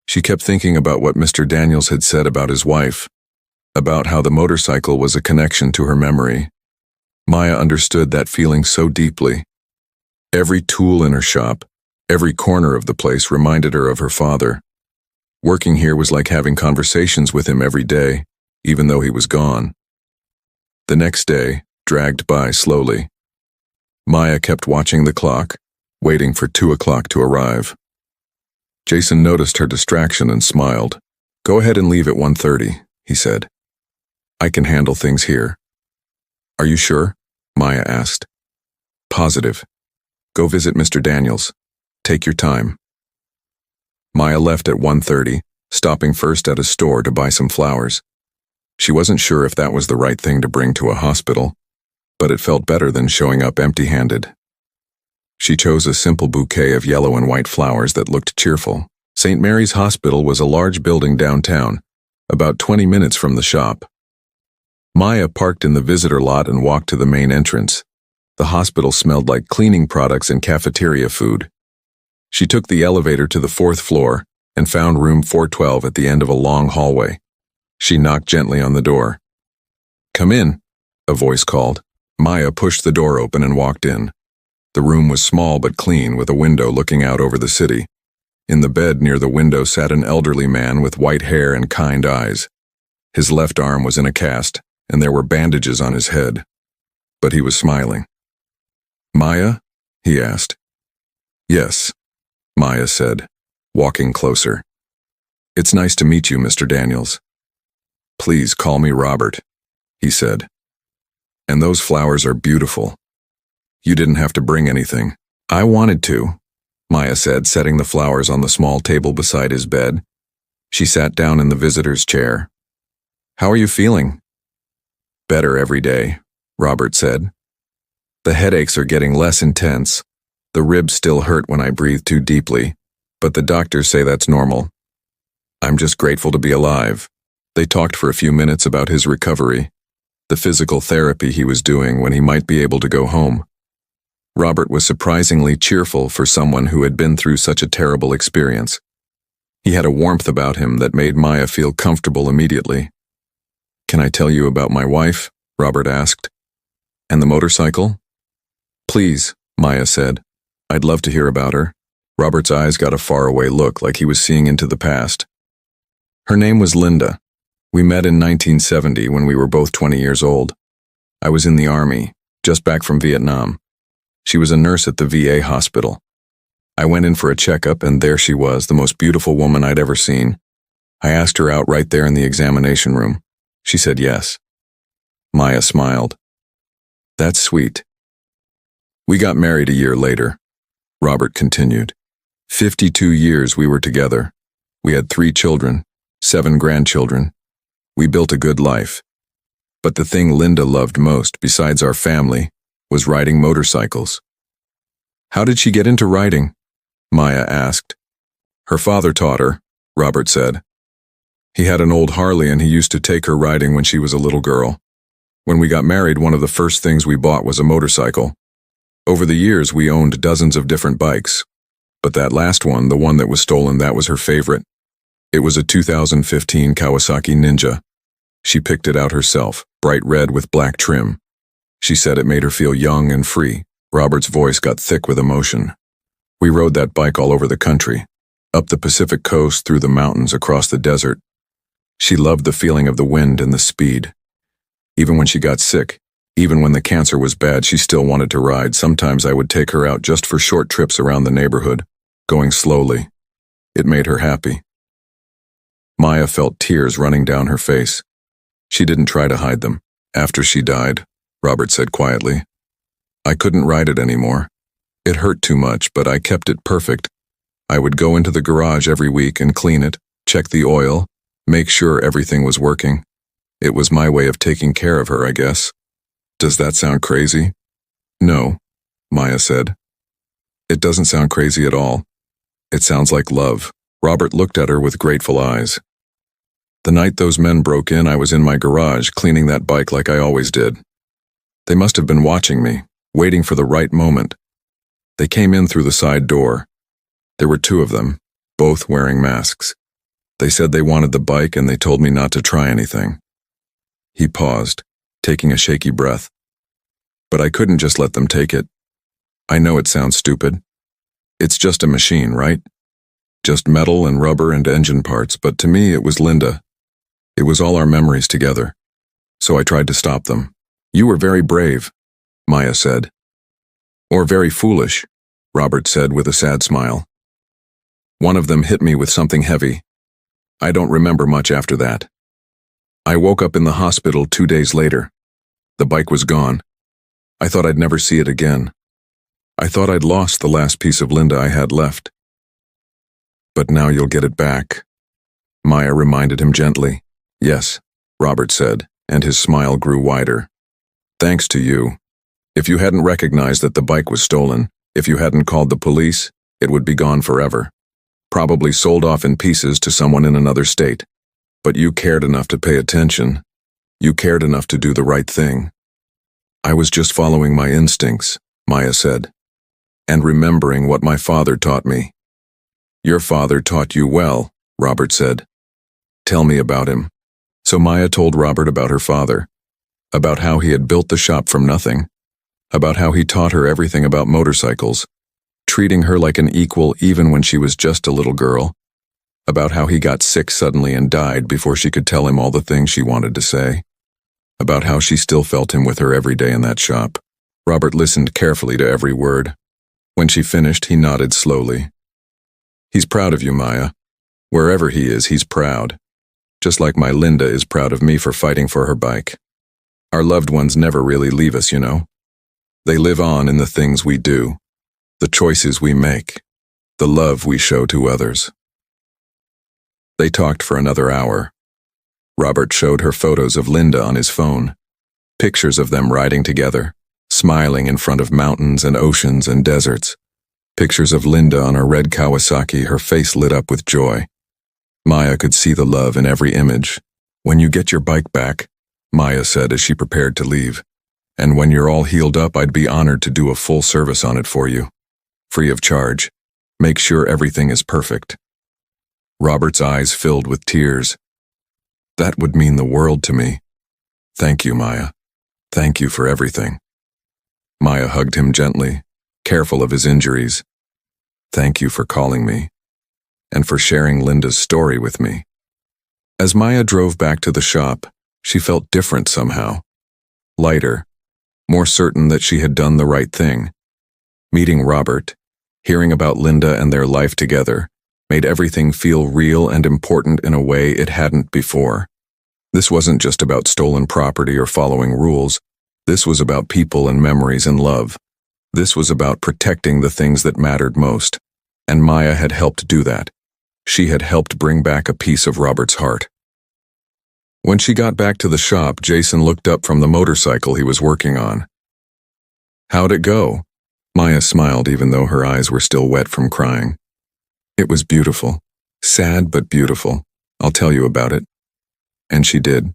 She kept thinking about what Mr. Daniels had said about his wife, about how the motorcycle was a connection to her memory. Maya understood that feeling so deeply. Every tool in her shop, every corner of the place reminded her of her father. Working here was like having conversations with him every day, even though he was gone. The next day dragged by slowly. Maya kept watching the clock, waiting for 2 o'clock to arrive. Jason noticed her distraction and smiled. Go ahead and leave at 1:30, he said. I can handle things here. Are you sure? Maya asked. Positive. Go visit Mr. Daniels. Take your time. Maya left at 1:30, stopping first at a store to buy some flowers. She wasn't sure if that was the right thing to bring to a hospital, but it felt better than showing up empty-handed. She chose a simple bouquet of yellow and white flowers that looked cheerful. St. Mary's Hospital was a large building downtown, about 20 minutes from the shop. Maya parked in the visitor lot and walked to the main entrance. The hospital smelled like cleaning products and cafeteria food. She took the elevator to the 4th floor and found room 412 at the end of a long hallway. She knocked gently on the door. Come in, a voice called. Maya pushed the door open and walked in. The room was small but clean, with a window looking out over the city. In the bed near the window sat an elderly man with white hair and kind eyes. His left arm was in a cast, and there were bandages on his head. But he was smiling. Maya? He asked. Yes, Maya said, walking closer. It's nice to meet you, Mr. Daniels. Please call me Robert, he said. And those flowers are beautiful. You didn't have to bring anything. I wanted to, Maya said, setting the flowers on the small table beside his bed. She sat down in the visitor's chair. "How are you feeling?" "Better every day," Robert said. "The headaches are getting less intense. The ribs still hurt when I breathe too deeply, but the doctors say that's normal. I'm just grateful to be alive." They talked for a few minutes about his recovery, the physical therapy he was doing when he might be able to go home. Robert was surprisingly cheerful for someone who had been through such a terrible experience. He had a warmth about him that made Maya feel comfortable immediately. "Can I tell you about my wife?" Robert asked. "And the motorcycle?" "Please," Maya said. "I'd love to hear about her." Robert's eyes got a faraway look, like he was seeing into the past. "Her name was Linda. We met in 1970 when we were both 20 years old. I was in the army, just back from Vietnam. She was a nurse at the VA hospital. I went in for a checkup, and there she was, the most beautiful woman I'd ever seen. I asked her out right there in the examination room. She said yes." Maya smiled. "That's sweet." "We got married a year later," Robert continued. 52 years we were together. We had 3 children, 7 grandchildren. We built a good life. But the thing Linda loved most, besides our family, was riding motorcycles. "How did she get into riding?" Maya asked. "Her father taught her," Robert said. "He had an old Harley and he used to take her riding when she was a little girl. When we got married, one of the first things we bought was a motorcycle. Over the years, we owned dozens of different bikes. But that last one, the one that was stolen, that was her favorite. It was a 2015 Kawasaki Ninja. She picked it out herself, bright red with black trim. She said it made her feel young and free." Robert's voice got thick with emotion. "We rode that bike all over the country, up the Pacific coast, through the mountains, across the desert. She loved the feeling of the wind and the speed. Even when she got sick, even when the cancer was bad, she still wanted to ride. Sometimes I would take her out just for short trips around the neighborhood, going slowly. It made her happy." Maya felt tears running down her face. "She didn't try to hide them. After she died," Robert said quietly, "I couldn't ride it anymore. It hurt too much, but I kept it perfect. I would go into the garage every week and clean it, check the oil, make sure everything was working. It was my way of taking care of her, I guess. Does that sound crazy?" "No," Maya said. "It doesn't sound crazy at all. It sounds like love." Robert looked at her with grateful eyes. "The night those men broke in, I was in my garage cleaning that bike like I always did. They must have been watching me, waiting for the right moment. They came in through the side door. There were 2 of them, both wearing masks. They said they wanted the bike and they told me not to try anything." He paused, taking a shaky breath. "But I couldn't just let them take it. I know it sounds stupid. It's just a machine, right? Just metal and rubber and engine parts, but to me it was Linda. It was all our memories together. So I tried to stop them." "You were very brave," Maya said. "Or very foolish," Robert said with a sad smile. "One of them hit me with something heavy. I don't remember much after that. I woke up in the hospital 2 days later. The bike was gone. I thought I'd never see it again. I thought I'd lost the last piece of Linda I had left." "But now you'll get it back," Maya reminded him gently. "Yes," Robert said, and his smile grew wider. "Thanks to you. If you hadn't recognized that the bike was stolen, if you hadn't called the police, it would be gone forever. Probably sold off in pieces to someone in another state. But you cared enough to pay attention. You cared enough to do the right thing." "I was just following my instincts," Maya said, "and remembering what my father taught me." "Your father taught you well," Robert said. "Tell me about him." So Maya told Robert about her father, about how he had built the shop from nothing, about how he taught her everything about motorcycles, treating her like an equal even when she was just a little girl, about how he got sick suddenly and died before she could tell him all the things she wanted to say, about how she still felt him with her every day in that shop. Robert listened carefully to every word. When she finished, he nodded slowly. "He's proud of you, Maya. Wherever he is, he's proud. Just like my Linda is proud of me for fighting for her bike. Our loved ones never really leave us, you know. They live on in the things we do, the choices we make, the love we show to others." They talked for another hour. Robert showed her photos of Linda on his phone. Pictures of them riding together, smiling in front of mountains and oceans and deserts. Pictures of Linda on her red Kawasaki, her face lit up with joy. Maya could see the love in every image. "When you get your bike back," Maya said as she prepared to leave, "and when you're all healed up, I'd be honored to do a full service on it for you. Free of charge. Make sure everything is perfect." Robert's eyes filled with tears. "That would mean the world to me. Thank you, Maya. Thank you for everything." Maya hugged him gently, careful of his injuries. "Thank you for calling me, and for sharing Linda's story with me." As Maya drove back to the shop, she felt different somehow. Lighter, more certain that she had done the right thing. Meeting Robert, hearing about Linda and their life together, made everything feel real and important in a way it hadn't before. This wasn't just about stolen property or following rules. This was about people and memories and love. This was about protecting the things that mattered most. And Maya had helped do that. She had helped bring back a piece of Robert's heart. When she got back to the shop, Jason looked up from the motorcycle he was working on. "How'd it go?" Maya smiled even though her eyes were still wet from crying. "It was beautiful. Sad but beautiful. I'll tell you about it." And she did.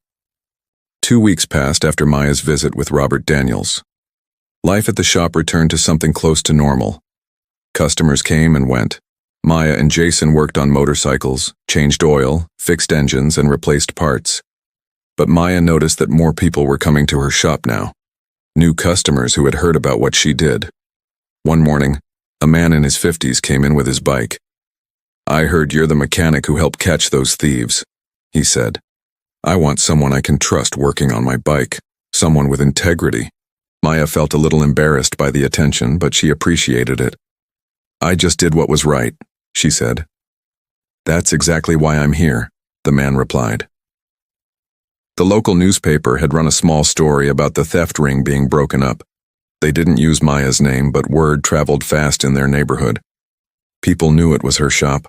2 weeks passed after Maya's visit with Robert Daniels. Life at the shop returned to something close to normal. Customers came and went. Maya and Jason worked on motorcycles, changed oil, fixed engines, and replaced parts. But Maya noticed that more people were coming to her shop now. New customers who had heard about what she did. One morning, a man in his 50s came in with his bike. "I heard you're the mechanic who helped catch those thieves," he said. "I want someone I can trust working on my bike, someone with integrity." Maya felt a little embarrassed by the attention, but she appreciated it. "I just did what was right," she said. "That's exactly why I'm here," the man replied. The local newspaper had run a small story about the theft ring being broken up. They didn't use Maya's name, but word traveled fast in their neighborhood. People knew it was her shop.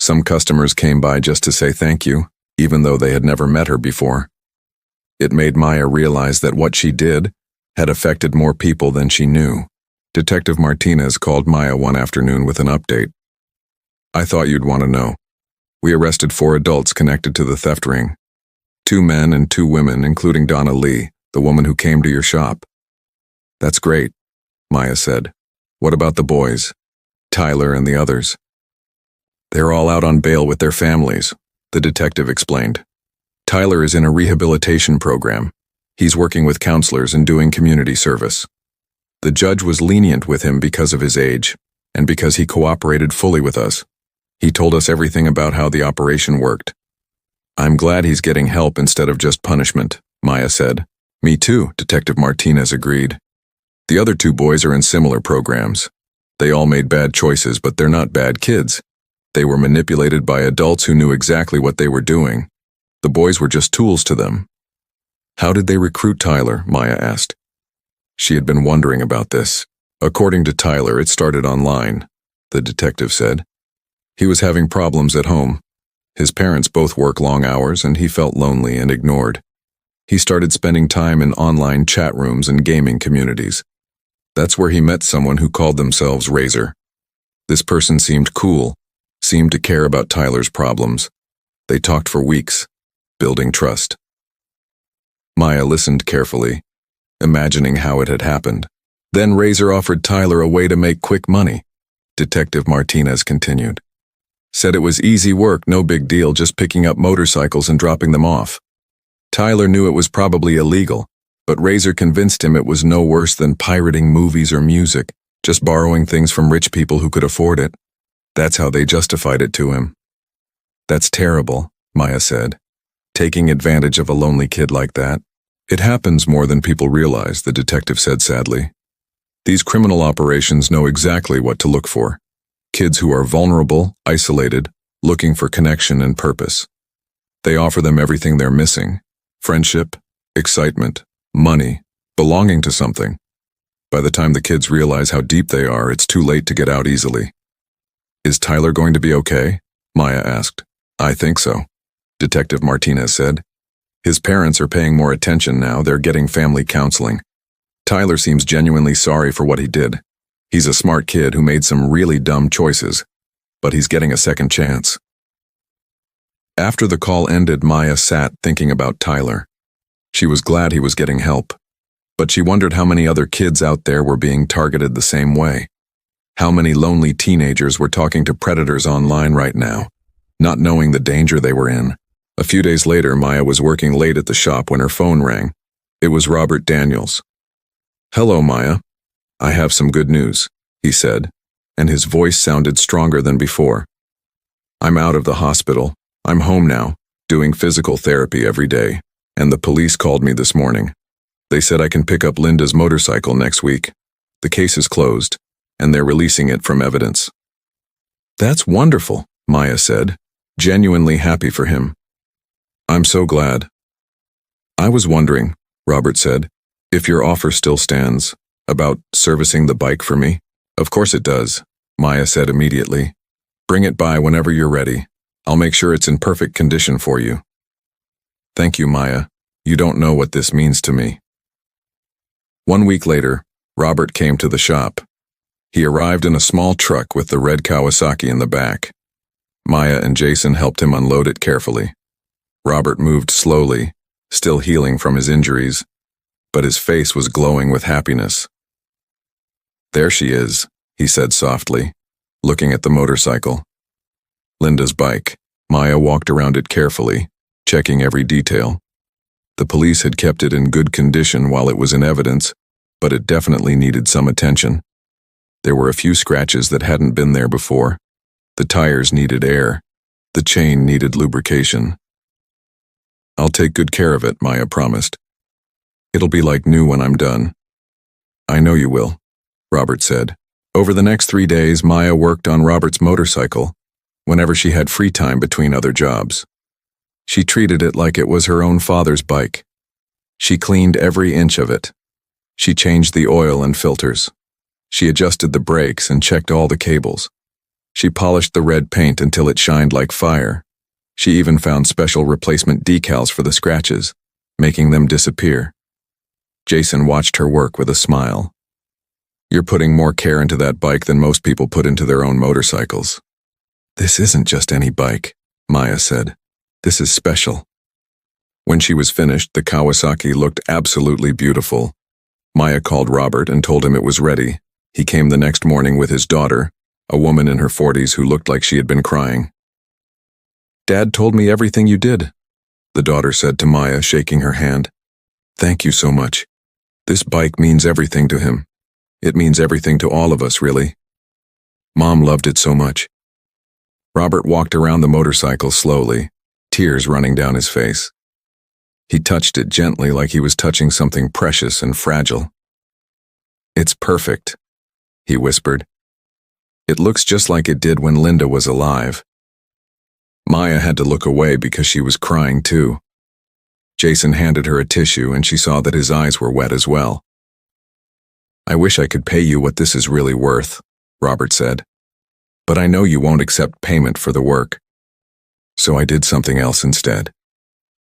Some customers came by just to say thank you, even though they had never met her before. It made Maya realize that what she did had affected more people than she knew. Detective Martinez called Maya one afternoon with an update. "I thought you'd want to know. We arrested 4 adults connected to the theft ring. 2 men and 2 women, including Donna Lee, the woman who came to your shop." "That's great," Maya said. "What about the boys? Tyler and the others?" "They're all out on bail with their families," the detective explained. "Tyler is in a rehabilitation program. He's working with counselors and doing community service. The judge was lenient with him because of his age, and because he cooperated fully with us. He told us everything about how the operation worked." "I'm glad he's getting help instead of just punishment," Maya said. "Me too," Detective Martinez agreed. "The other 2 boys are in similar programs. They all made bad choices, but they're not bad kids. They were manipulated by adults who knew exactly what they were doing. The boys were just tools to them." "How did they recruit Tyler?" Maya asked. She had been wondering about this. "According to Tyler, it started online," the detective said. "He was having problems at home. His parents both work long hours, and he felt lonely and ignored. He started spending time in online chat rooms and gaming communities. That's where he met someone who called themselves Razor. This person seemed cool, seemed to care about Tyler's problems. They talked for weeks, building trust." Maya listened carefully, imagining how it had happened. "Then Razor offered Tyler a way to make quick money," Detective Martinez continued. "Said it was easy work, no big deal, just picking up motorcycles and dropping them off. Tyler knew it was probably illegal, but Razor convinced him it was no worse than pirating movies or music, just borrowing things from rich people who could afford it. That's how they justified it to him." "That's terrible," Maya said. "Taking advantage of a lonely kid like that." "It happens more than people realize," the detective said sadly. "These criminal operations know exactly what to look for. Kids who are vulnerable, isolated, looking for connection and purpose. They offer them everything they're missing: friendship, excitement, money, belonging to something. By the time the kids realize how deep they are, it's too late to get out easily." "Is Tyler going to be okay?" Maya asked. I think so, Detective Martinez said. His parents are paying more attention now. They're getting family counseling. Tyler seems genuinely sorry for what he did. He's a smart kid who made some really dumb choices, but he's getting a second chance. After the call ended, Maya sat thinking about Tyler. She was glad he was getting help, but she wondered how many other kids out there were being targeted the same way. How many lonely teenagers were talking to predators online right now, not knowing the danger they were in. A few days later, Maya was working late at the shop when her phone rang. It was Robert Daniels. "Hello, Maya. I have some good news," he said, and his voice sounded stronger than before. "I'm out of the hospital. I'm home now, doing physical therapy every day, and the police called me this morning. They said I can pick up Linda's motorcycle next week. The case is closed, and they're releasing it from evidence." "That's wonderful," Maya said, genuinely happy for him. "I'm so glad." "I was wondering," Robert said, "if your offer still stands, about servicing the bike for me." "Of course it does," Maya said immediately. "Bring it by whenever you're ready. I'll make sure it's in perfect condition for you." "Thank you, Maya. You don't know what this means to me." 1 week later, Robert came to the shop. He arrived in a small truck with the red Kawasaki in the back. Maya and Jason helped him unload it carefully. Robert moved slowly, still healing from his injuries, but his face was glowing with happiness. "There she is," he said softly, looking at the motorcycle. Linda's bike. Maya walked around it carefully, checking every detail. The police had kept it in good condition while it was in evidence, but it definitely needed some attention. There were a few scratches that hadn't been there before. The tires needed air. The chain needed lubrication. "I'll take good care of it," Maya promised. "It'll be like new when I'm done." "I know you will," Robert said. Over the next 3 days, Maya worked on Robert's motorcycle whenever she had free time between other jobs. She treated it like it was her own father's bike. She cleaned every inch of it. She changed the oil and filters. She adjusted the brakes and checked all the cables. She polished the red paint until it shined like fire. She even found special replacement decals for the scratches, making them disappear. Jason watched her work with a smile. "You're putting more care into that bike than most people put into their own motorcycles." "This isn't just any bike," Maya said. "This is special." When she was finished, the Kawasaki looked absolutely beautiful. Maya called Robert and told him it was ready. He came the next morning with his daughter, a woman in her 40s who looked like she had been crying. "Dad told me everything you did," the daughter said to Maya, shaking her hand. "Thank you so much. This bike means everything to him. It means everything to all of us, really. Mom loved it so much." Robert walked around the motorcycle slowly, tears running down his face. He touched it gently like he was touching something precious and fragile. "It's perfect," he whispered. "It looks just like it did when Linda was alive." Maya had to look away because she was crying too. Jason handed her a tissue and she saw that his eyes were wet as well. "I wish I could pay you what this is really worth," Robert said. "But I know you won't accept payment for the work." So I did something else instead.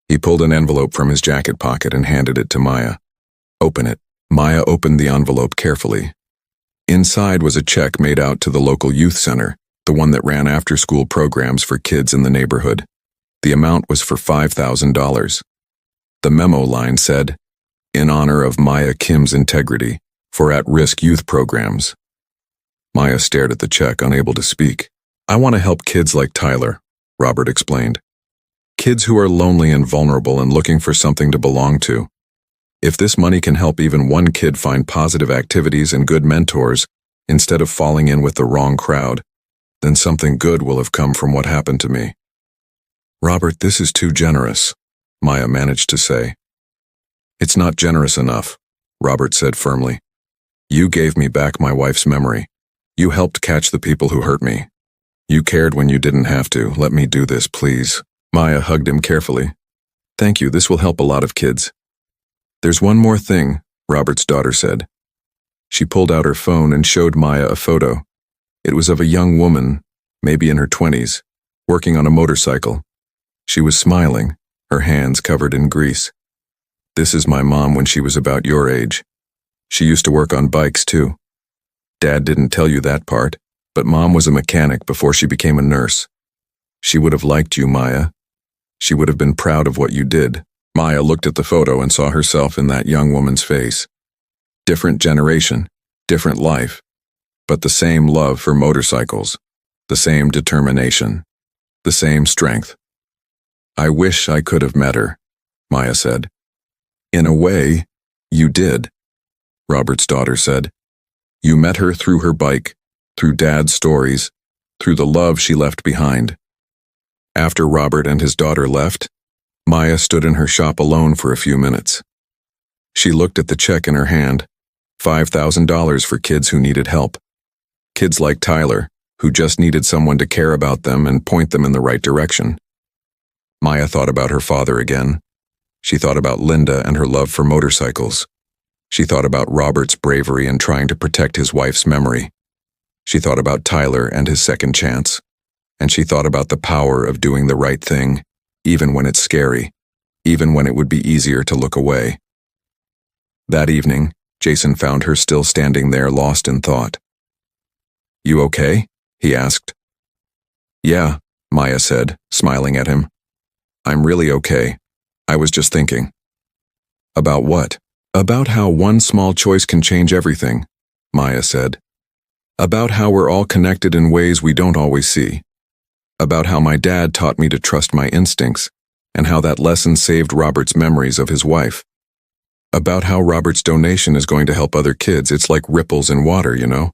He pulled an envelope from his jacket pocket and handed it to Maya. "Open it." Maya opened the envelope carefully. Inside was a check made out to the local youth center, the one that ran after-school programs for kids in the neighborhood. The amount was for $5,000. The memo line said, "In honor of Maya Kim's integrity, for at-risk youth programs." Maya stared at the check, unable to speak. "I want to help kids like Tyler," Robert explained. "Kids who are lonely and vulnerable and looking for something to belong to. If this money can help even one kid find positive activities and good mentors instead of falling in with the wrong crowd, then something good will have come from what happened to me." "Robert, this is too generous," Maya managed to say. "It's not generous enough," Robert said firmly. "You gave me back my wife's memory. You helped catch the people who hurt me. You cared when you didn't have to. Let me do this, please." Maya hugged him carefully. "Thank you, this will help a lot of kids." "There's one more thing," Robert's daughter said. She pulled out her phone and showed Maya a photo. It was of a young woman, maybe in her 20s, working on a motorcycle. She was smiling, her hands covered in grease. This is my mom when she was about your age. She used to work on bikes too. Dad didn't tell you that part, but Mom was a mechanic before she became a nurse. She would have liked you, Maya. She would have been proud of what you did. Maya looked at the photo and saw herself in that young woman's face. Different generation, different life, but the same love for motorcycles, the same determination, the same strength. I wish I could have met her, Maya said. In a way, you did, Robert's daughter said. You met her through her bike, through Dad's stories, through the love she left behind. After Robert and his daughter left, Maya stood in her shop alone for a few minutes. She looked at the check in her hand, $5,000 for kids who needed help. Kids like Tyler, who just needed someone to care about them and point them in the right direction. Maya thought about her father again. She thought about Linda and her love for motorcycles. She thought about Robert's bravery in trying to protect his wife's memory. She thought about Tyler and his second chance. And she thought about the power of doing the right thing, even when it's scary, even when it would be easier to look away. That evening, Jason found her still standing there, lost in thought. You okay? He asked. Yeah, Maya said, smiling at him. I'm really okay. I was just thinking. About what? About how one small choice can change everything, Maya said. About how we're all connected in ways we don't always see. About how my dad taught me to trust my instincts, and how that lesson saved Robert's memories of his wife. About how Robert's donation is going to help other kids. It's like ripples in water, you know?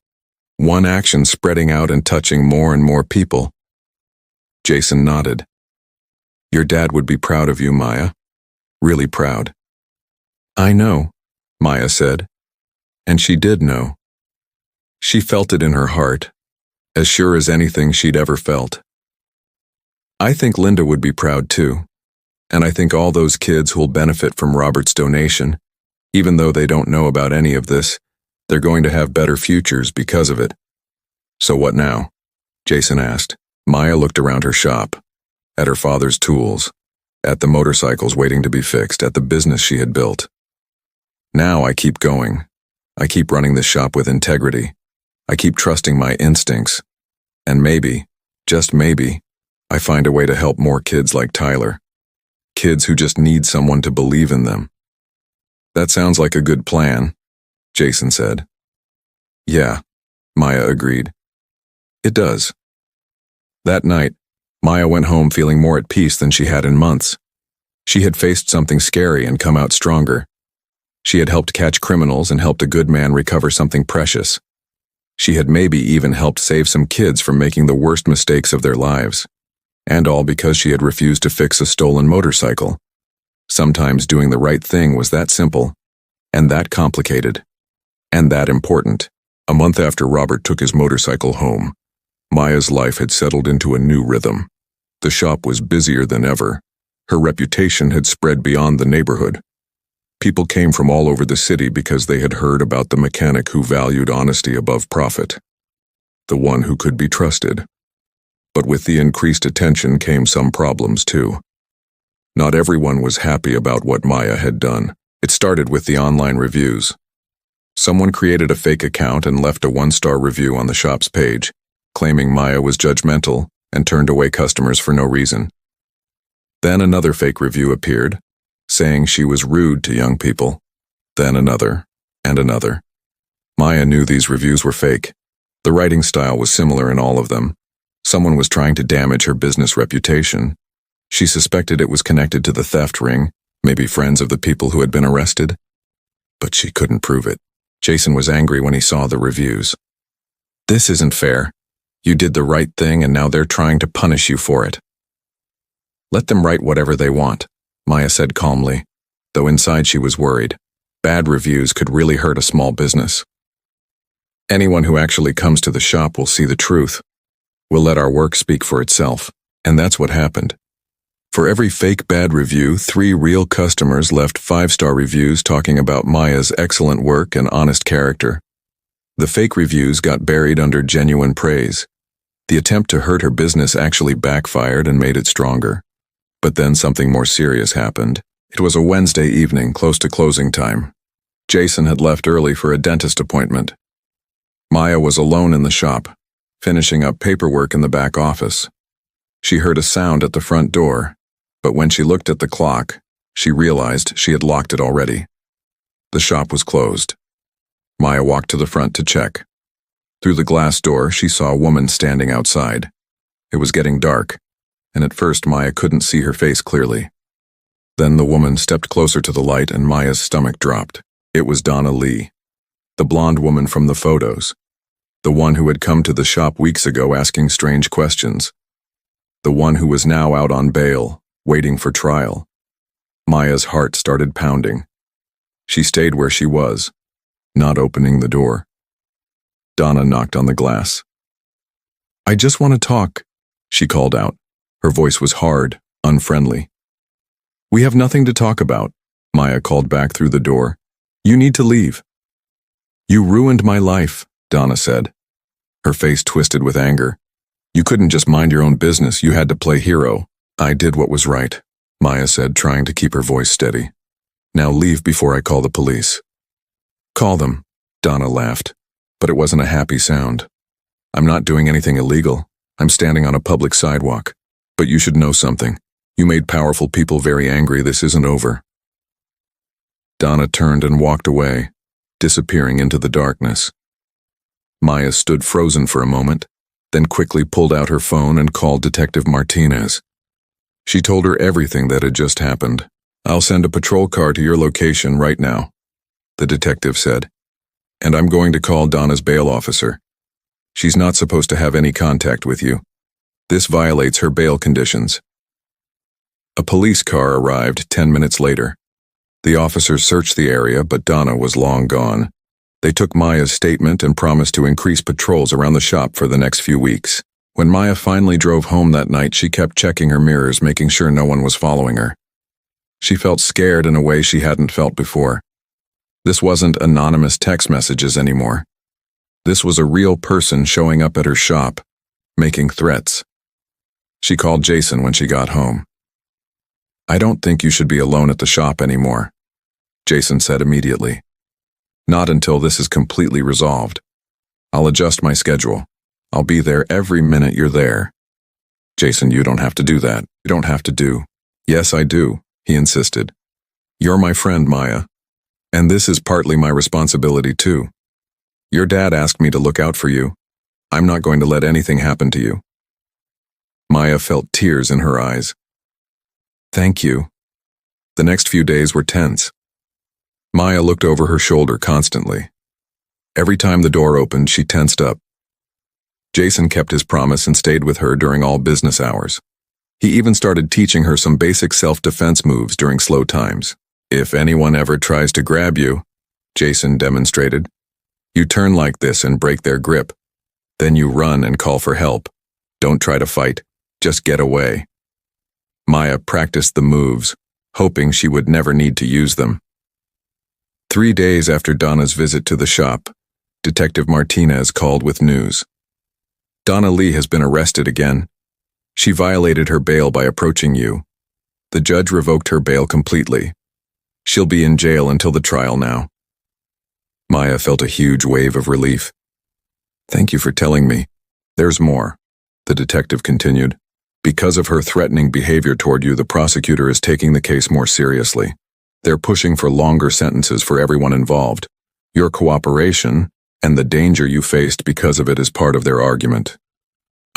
One action spreading out and touching more and more people. Jason nodded. Your dad would be proud of you, Maya. Really proud. I know, Maya said. And she did know. She felt it in her heart, as sure as anything she'd ever felt. I think Linda would be proud too, and I think all those kids who'll benefit from Robert's donation, even though they don't know about any of this, they're going to have better futures because of it. So what now? Jason asked. Maya looked around her shop, at her father's tools, at the motorcycles waiting to be fixed, at the business she had built. Now I keep going. I keep running this shop with integrity. I keep trusting my instincts. And maybe, just maybe, I find a way to help more kids like Tyler. Kids who just need someone to believe in them. That sounds like a good plan, Jason said. Yeah, Maya agreed. It does. That night, Maya went home feeling more at peace than she had in months. She had faced something scary and come out stronger. She had helped catch criminals and helped a good man recover something precious. She had maybe even helped save some kids from making the worst mistakes of their lives. And all because she had refused to fix a stolen motorcycle. Sometimes doing the right thing was that simple, and that complicated, and that important. A month after Robert took his motorcycle home, Maya's life had settled into a new rhythm. The shop was busier than ever. Her reputation had spread beyond the neighborhood. People came from all over the city because they had heard about the mechanic who valued honesty above profit. The one who could be trusted. But with the increased attention came some problems too. Not everyone was happy about what Maya had done. It started with the online reviews. Someone created a fake account and left a 1-star review on the shop's page, claiming Maya was judgmental and turned away customers for no reason. Then another fake review appeared, saying she was rude to young people. Then another, and another. Maya knew these reviews were fake. The writing style was similar in all of them. Someone was trying to damage her business reputation. She suspected it was connected to the theft ring, maybe friends of the people who had been arrested. But she couldn't prove it. Jason was angry when he saw the reviews. This isn't fair. You did the right thing and now they're trying to punish you for it. Let them write whatever they want, Maya said calmly, though inside she was worried. Bad reviews could really hurt a small business. Anyone who actually comes to the shop will see the truth. We'll let our work speak for itself, and that's what happened. For every fake bad review, 3 real customers left 5-star reviews talking about Maya's excellent work and honest character. The fake reviews got buried under genuine praise. The attempt to hurt her business actually backfired and made it stronger. But then something more serious happened. It was a Wednesday evening, close to closing time. Jason had left early for a dentist appointment. Maya was alone in the shop, finishing up paperwork in the back office. She heard a sound at the front door, but when she looked at the clock, she realized she had locked it already. The shop was closed. Maya walked to the front to check. Through the glass door, she saw a woman standing outside. It was getting dark, and at first Maya couldn't see her face clearly. Then the woman stepped closer to the light and Maya's stomach dropped. It was Donna Lee, the blonde woman from the photos, the one who had come to the shop weeks ago asking strange questions, the one who was now out on bail, waiting for trial. Maya's heart started pounding. She stayed where she was, not opening the door. Donna knocked on the glass. "I just want to talk," she called out. Her voice was hard, unfriendly. "We have nothing to talk about," Maya called back through the door. "You need to leave." "You ruined my life," Donna said. Her face twisted with anger. "You couldn't just mind your own business, you had to play hero." "I did what was right," Maya said, trying to keep her voice steady. "Now leave before I call the police." "Call them," Donna laughed, but it wasn't a happy sound. "I'm not doing anything illegal. I'm standing on a public sidewalk. But you should know something. You made powerful people very angry. This isn't over." Donna turned and walked away, disappearing into the darkness. Maya stood frozen for a moment, then quickly pulled out her phone and called Detective Martinez. She told her everything that had just happened. "I'll send a patrol car to your location right now," the detective said. "And I'm going to call Donna's bail officer. She's not supposed to have any contact with you. This violates her bail conditions." A police car arrived 10 minutes later. The officers searched the area, but Donna was long gone. They took Maya's statement and promised to increase patrols around the shop for the next few weeks. When Maya finally drove home that night, she kept checking her mirrors, making sure no one was following her. She felt scared in a way she hadn't felt before. This wasn't anonymous text messages anymore. This was a real person showing up at her shop, making threats. She called Jason when she got home. "I don't think you should be alone at the shop anymore," Jason said immediately. "Not until this is completely resolved. I'll adjust my schedule. I'll be there every minute you're there." "Jason, you don't have to do that. You don't have to do." "Yes, I do," he insisted. "You're my friend, Maya. And this is partly my responsibility too. Your dad asked me to look out for you. I'm not going to let anything happen to you." Maya felt tears in her eyes. "Thank you." The next few days were tense. Maya looked over her shoulder constantly. Every time the door opened, she tensed up. Jason kept his promise and stayed with her during all business hours. He even started teaching her some basic self-defense moves during slow times. "If anyone ever tries to grab you," Jason demonstrated, "you turn like this and break their grip. Then you run and call for help. Don't try to fight, just get away." Maya practiced the moves, hoping she would never need to use them. 3 days after Donna's visit to the shop, Detective Martinez called with news. "Donna Lee has been arrested again. She violated her bail by approaching you. The judge revoked her bail completely. She'll be in jail until the trial now." Maya felt a huge wave of relief. "Thank you for telling me. There's more," the detective continued. "Because of her threatening behavior toward you, the prosecutor is taking the case more seriously. They're pushing for longer sentences for everyone involved. Your cooperation and the danger you faced because of it is part of their argument."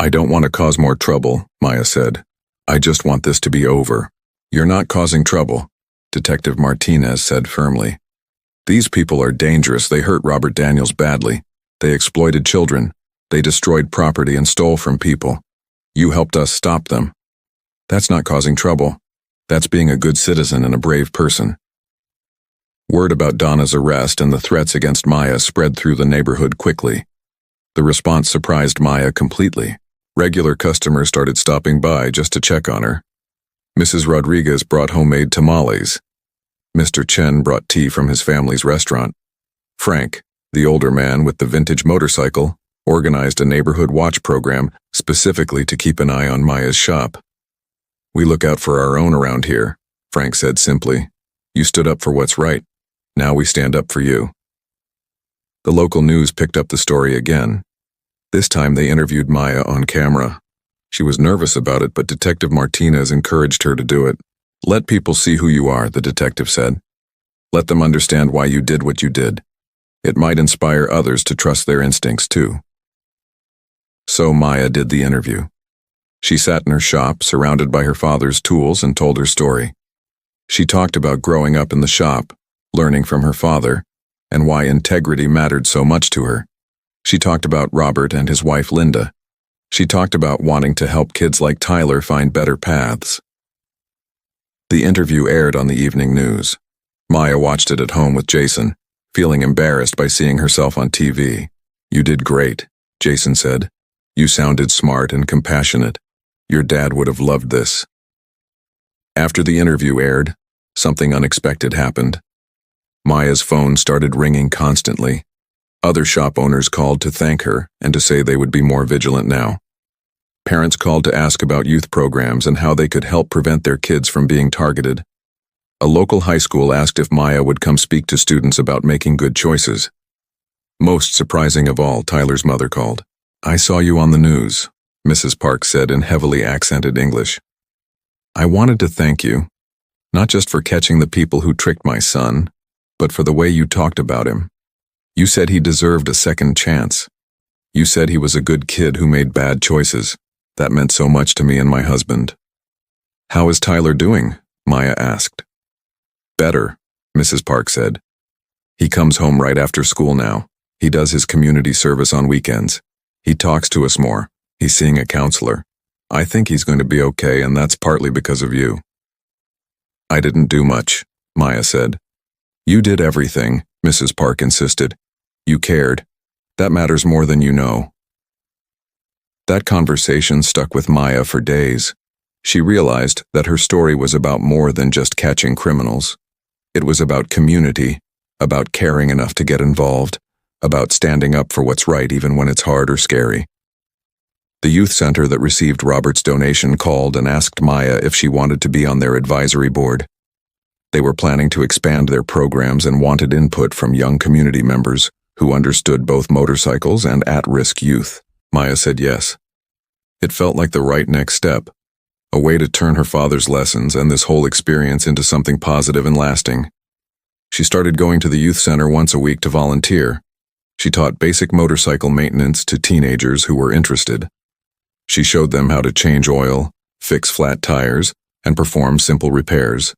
"I don't want to cause more trouble," Maya said. "I just want this to be over." "You're not causing trouble," Detective Martinez said firmly. "These people are dangerous. They hurt Robert Daniels badly. They exploited children. They destroyed property and stole from people. You helped us stop them. That's not causing trouble. That's being a good citizen and a brave person." Word about Donna's arrest and the threats against Maya spread through the neighborhood quickly. The response surprised Maya completely. Regular customers started stopping by just to check on her. Mrs. Rodriguez brought homemade tamales. Mr. Chen brought tea from his family's restaurant. Frank, the older man with the vintage motorcycle, organized a neighborhood watch program specifically to keep an eye on Maya's shop. We look out for our own around here, Frank said simply. You stood up for what's right. Now we stand up for you. The local news picked up the story again. This time they interviewed Maya on camera. She was nervous about it, but Detective Martinez encouraged her to do it. Let people see who you are, the detective said. Let them understand why you did what you did. It might inspire others to trust their instincts too. So Maya did the interview. She sat in her shop, surrounded by her father's tools, and told her story. She talked about growing up in the shop, learning from her father, and why integrity mattered so much to her. She talked about Robert and his wife Linda. She talked about wanting to help kids like Tyler find better paths. The interview aired on the evening news. Maya watched it at home with Jason, feeling embarrassed by seeing herself on TV. You did great, Jason said. You sounded smart and compassionate. Your dad would have loved this. After the interview aired, something unexpected happened. Maya's phone started ringing constantly. Other shop owners called to thank her and to say they would be more vigilant now. Parents called to ask about youth programs and how they could help prevent their kids from being targeted. A local high school asked if Maya would come speak to students about making good choices. Most surprising of all, Tyler's mother called. I saw you on the news, Mrs. Park said in heavily accented English. I wanted to thank you, not just for catching the people who tricked my son, but for the way you talked about him. You said he deserved a second chance. You said he was a good kid who made bad choices. That meant so much to me and my husband. How is Tyler doing? Maya asked. Better, Mrs. Park said. He comes home right after school now. He does his community service on weekends. He talks to us more. He's seeing a counselor. I think he's going to be okay, and that's partly because of you. I didn't do much, Maya said. You did everything, Mrs. Park insisted. You cared. That matters more than you know. That conversation stuck with Maya for days. She realized that her story was about more than just catching criminals. It was about community, about caring enough to get involved, about standing up for what's right even when it's hard or scary. The youth center that received Robert's donation called and asked Maya if she wanted to be on their advisory board. They were planning to expand their programs and wanted input from young community members who understood both motorcycles and at-risk youth. Maya said yes. It felt like the right next step, a way to turn her father's lessons and this whole experience into something positive and lasting. She started going to the youth center once a week to volunteer. She taught basic motorcycle maintenance to teenagers who were interested. She showed them how to change oil, fix flat tires, and perform simple repairs.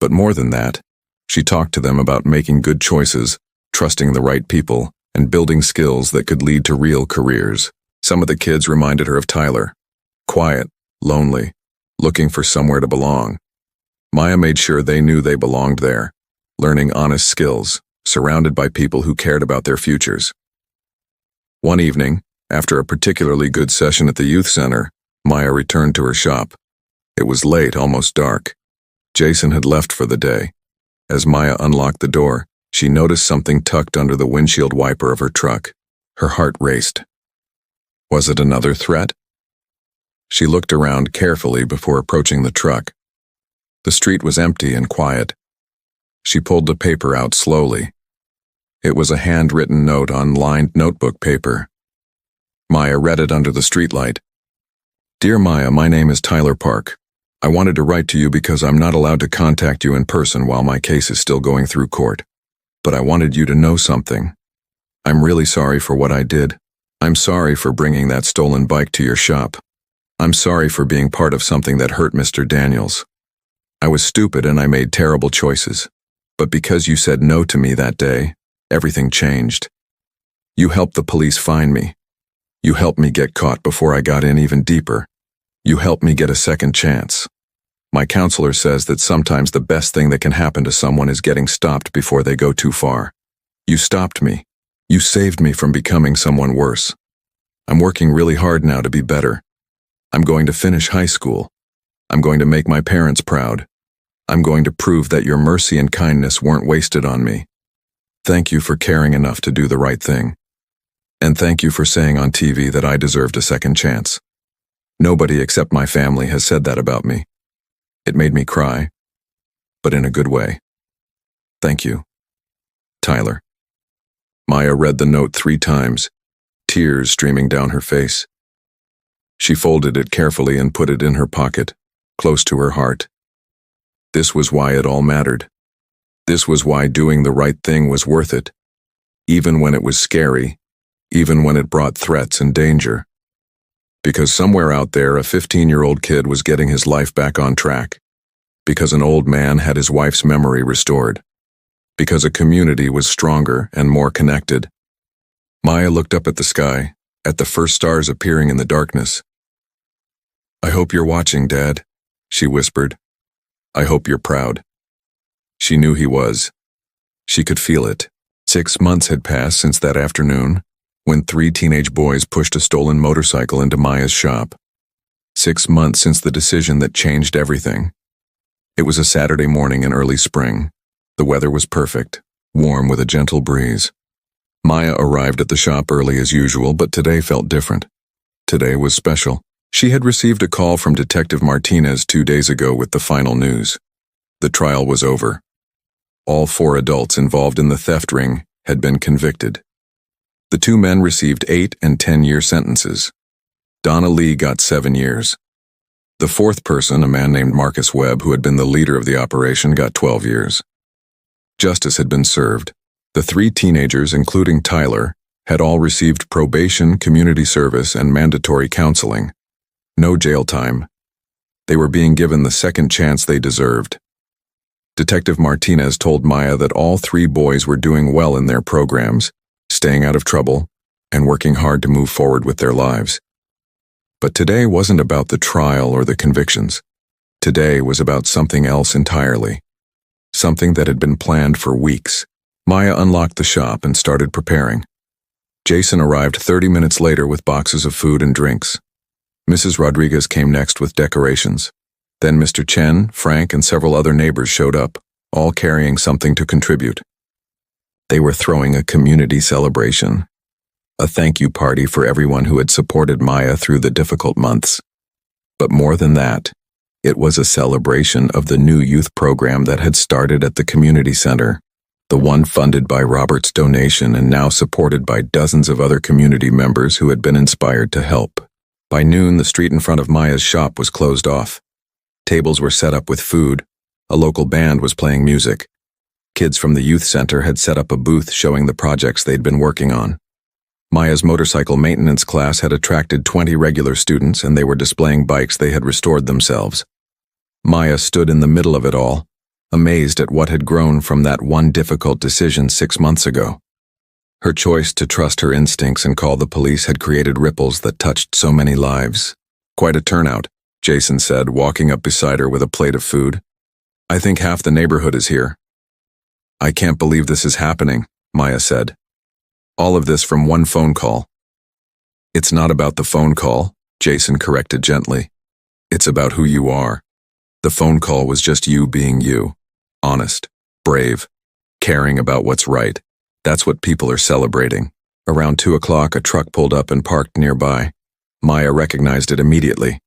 But more than that, she talked to them about making good choices, trusting the right people, and building skills that could lead to real careers. Some of the kids reminded her of Tyler. Quiet, lonely, looking for somewhere to belong. Maya made sure they knew they belonged there, learning honest skills, surrounded by people who cared about their futures. One evening, after a particularly good session at the youth center, Maya returned to her shop. It was late, almost dark. Jason had left for the day. As Maya unlocked the door, she noticed something tucked under the windshield wiper of her truck. Her heart raced. Was it another threat? She looked around carefully before approaching the truck. The street was empty and quiet. She pulled the paper out slowly. It was a handwritten note on lined notebook paper. Maya read it under the streetlight. Dear Maya, my name is Tyler Park. I wanted to write to you because I'm not allowed to contact you in person while my case is still going through court. But I wanted you to know something. I'm really sorry for what I did. I'm sorry for bringing that stolen bike to your shop. I'm sorry for being part of something that hurt Mr. Daniels. I was stupid and I made terrible choices. But because you said no to me that day, everything changed. You helped the police find me. You helped me get caught before I got in even deeper. You helped me get a second chance. My counselor says that sometimes the best thing that can happen to someone is getting stopped before they go too far. You stopped me. You saved me from becoming someone worse. I'm working really hard now to be better. I'm going to finish high school. I'm going to make my parents proud. I'm going to prove that your mercy and kindness weren't wasted on me. Thank you for caring enough to do the right thing. And thank you for saying on TV that I deserved a second chance. Nobody except my family has said that about me. It made me cry, but in a good way. Thank you. Tyler. Maya read the note 3 times, tears streaming down her face. She folded it carefully and put it in her pocket, close to her heart. This was why it all mattered. This was why doing the right thing was worth it, even when it was scary, even when it brought threats and danger. Because somewhere out there, a 15-year-old kid was getting his life back on track. Because an old man had his wife's memory restored. Because a community was stronger and more connected. Maya looked up at the sky, at the first stars appearing in the darkness. I hope you're watching, Dad, she whispered. I hope you're proud. She knew he was. She could feel it. 6 months had passed since that afternoon, when 3 teenage boys pushed a stolen motorcycle into Maya's shop. 6 months since the decision that changed everything. It was a Saturday morning in early spring. The weather was perfect, warm with a gentle breeze. Maya arrived at the shop early as usual, but today felt different. Today was special. She had received a call from Detective Martinez 2 days ago with the final news. The trial was over. All 4 adults involved in the theft ring had been convicted. The 2 men received 8 and 10-year sentences. Donna Lee got 7 years. The 4th person, a man named Marcus Webb, who had been the leader of the operation, got 12 years. Justice had been served. The 3 teenagers, including Tyler, had all received probation, community service, and mandatory counseling. No jail time. They were being given the second chance they deserved. Detective Martinez told Maya that all 3 boys were doing well in their programs, staying out of trouble, and working hard to move forward with their lives. But today wasn't about the trial or the convictions. Today was about something else entirely. Something that had been planned for weeks. Maya unlocked the shop and started preparing. Jason arrived 30 minutes later with boxes of food and drinks. Mrs. Rodriguez came next with decorations. Then Mr. Chen, Frank, and several other neighbors showed up, all carrying something to contribute. They were throwing a community celebration. A thank you party for everyone who had supported Maya through the difficult months. But more than that, it was a celebration of the new youth program that had started at the community center, the one funded by Robert's donation and now supported by dozens of other community members who had been inspired to help. By noon, the street in front of Maya's shop was closed off. Tables were set up with food. A local band was playing music. Kids from the youth center had set up a booth showing the projects they'd been working on. Maya's motorcycle maintenance class had attracted 20 regular students, and they were displaying bikes they had restored themselves. Maya stood in the middle of it all, amazed at what had grown from that one difficult decision 6 months ago. Her choice to trust her instincts and call the police had created ripples that touched so many lives. Quite a turnout, Jason said, walking up beside her with a plate of food. I think half the neighborhood is here. I can't believe this is happening, Maya said. All of this from one phone call. It's not about the phone call, Jason corrected gently. It's about who you are. The phone call was just you being you. Honest, brave, caring about what's right. That's what people are celebrating. Around 2 o'clock, a truck pulled up and parked nearby. Maya recognized it immediately.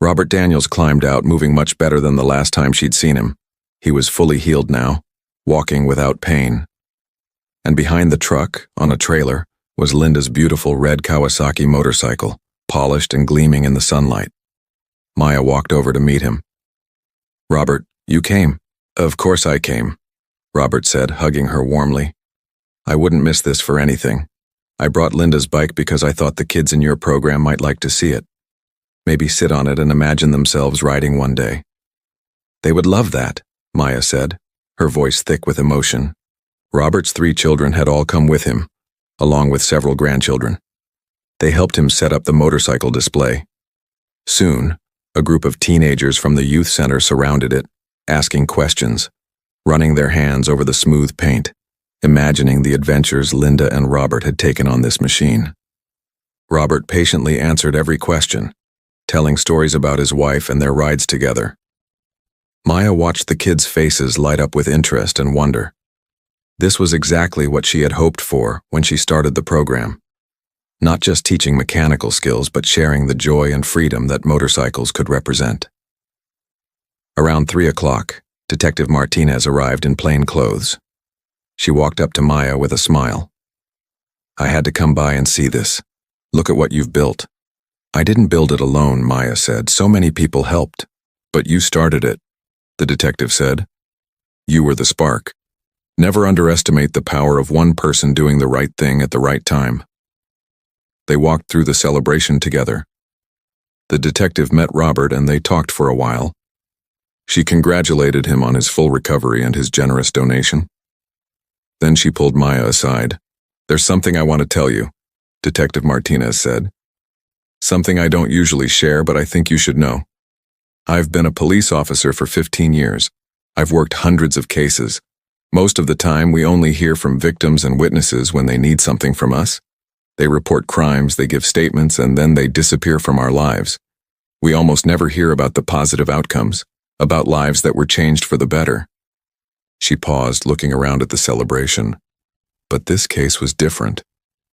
Robert Daniels climbed out, moving much better than the last time she'd seen him. He was fully healed now, walking without pain. And behind the truck, on a trailer, was Linda's beautiful red Kawasaki motorcycle, polished and gleaming in the sunlight. Maya walked over to meet him. Robert, you came. Of course I came, Robert said, hugging her warmly. I wouldn't miss this for anything. I brought Linda's bike because I thought the kids in your program might like to see it. Maybe sit on it and imagine themselves riding one day. They would love that, Maya said, her voice thick with emotion. Robert's 3 children had all come with him, along with several grandchildren. They helped him set up the motorcycle display. Soon, a group of teenagers from the youth center surrounded it, asking questions, running their hands over the smooth paint, imagining the adventures Linda and Robert had taken on this machine. Robert patiently answered every question, telling stories about his wife and their rides together. Maya watched the kids' faces light up with interest and wonder. This was exactly what she had hoped for when she started the program. Not just teaching mechanical skills, but sharing the joy and freedom that motorcycles could represent. Around 3 o'clock, Detective Martinez arrived in plain clothes. She walked up to Maya with a smile. "I had to come by and see this. Look at what you've built." "I didn't build it alone," Maya said. "So many people helped." "But you started it," the detective said. "You were the spark. Never underestimate the power of one person doing the right thing at the right time." They walked through the celebration together. The detective met Robert and they talked for a while. She congratulated him on his full recovery and his generous donation. Then she pulled Maya aside. "There's something I want to tell you," Detective Martinez said. "Something I don't usually share, but I think you should know. I've been a police officer for 15 years. I've worked hundreds of cases. Most of the time, we only hear from victims and witnesses when they need something from us. They report crimes, they give statements, and then they disappear from our lives. We almost never hear about the positive outcomes, about lives that were changed for the better." She paused, looking around at the celebration. "But this case was different,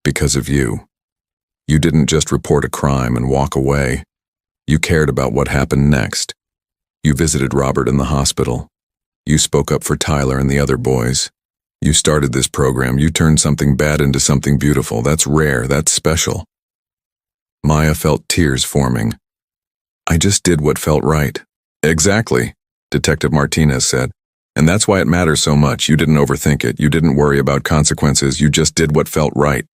because of you. You didn't just report a crime and walk away. You cared about what happened next. You visited Robert in the hospital. You spoke up for Tyler and the other boys. You started this program. You turned something bad into something beautiful. That's rare. That's special." Maya felt tears forming. "I just did what felt right." "Exactly," Detective Martinez said. "And that's why it matters so much. You didn't overthink it. You didn't worry about consequences. You just did what felt right.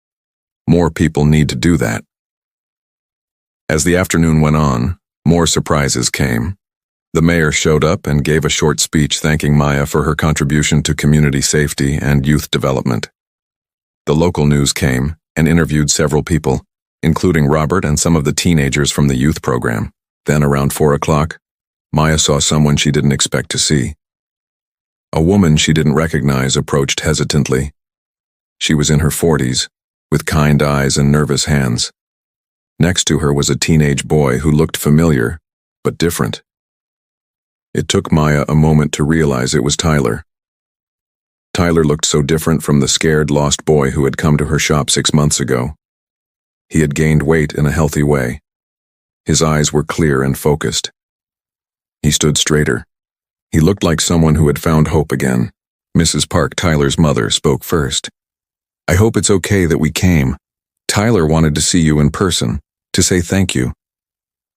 More people need to do that." As the afternoon went on, more surprises came. The mayor showed up and gave a short speech thanking Maya for her contribution to community safety and youth development. The local news came and interviewed several people, including Robert and some of the teenagers from the youth program. Then around 4 o'clock, Maya saw someone she didn't expect to see. A woman she didn't recognize approached hesitantly. She was in her 40s, with kind eyes and nervous hands. Next to her was a teenage boy who looked familiar, but different. It took Maya a moment to realize it was Tyler. Tyler looked so different from the scared, lost boy who had come to her shop 6 months ago. He had gained weight in a healthy way. His eyes were clear and focused. He stood straighter. He looked like someone who had found hope again. Mrs. Park, Tyler's mother, spoke first. "I hope it's okay that we came. Tyler wanted to see you in person, to say thank you."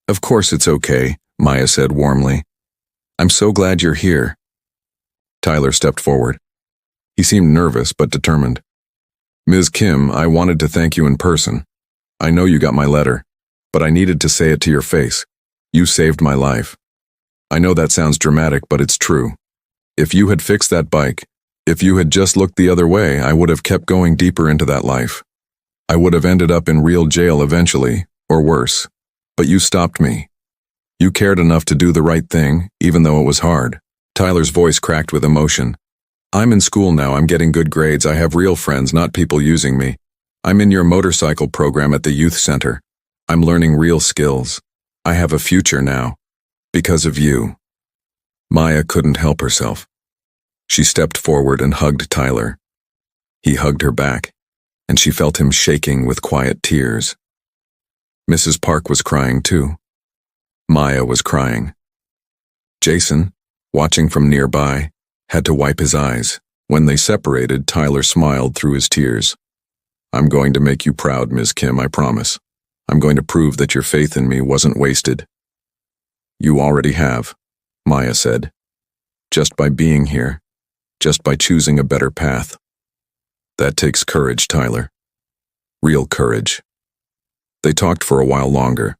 "Of course it's okay," Maya said warmly. "I'm so glad you're here." Tyler stepped forward. He seemed nervous but determined. "Ms. Kim, I wanted to thank you in person. I know you got my letter, but I needed to say it to your face. You saved my life. I know that sounds dramatic, but it's true. If you had fixed that bike, if you had just looked the other way, I would have kept going deeper into that life. I would have ended up in real jail eventually, or worse. But you stopped me. You cared enough to do the right thing, even though it was hard." Tyler's voice cracked with emotion. "I'm in school now. I'm getting good grades. I have real friends, not people using me. I'm in your motorcycle program at the youth center. I'm learning real skills. I have a future now. Because of you." Maya couldn't help herself. She stepped forward and hugged Tyler. He hugged her back, and she felt him shaking with quiet tears. Mrs. Park was crying too. Maya was crying. Jason, watching from nearby, had to wipe his eyes. When they separated, Tyler smiled through his tears. "I'm going to make you proud, Ms. Kim, I promise. I'm going to prove that your faith in me wasn't wasted." "You already have," Maya said. "Just by being here, just by choosing a better path. That takes courage, Tyler. Real courage." They talked for a while longer.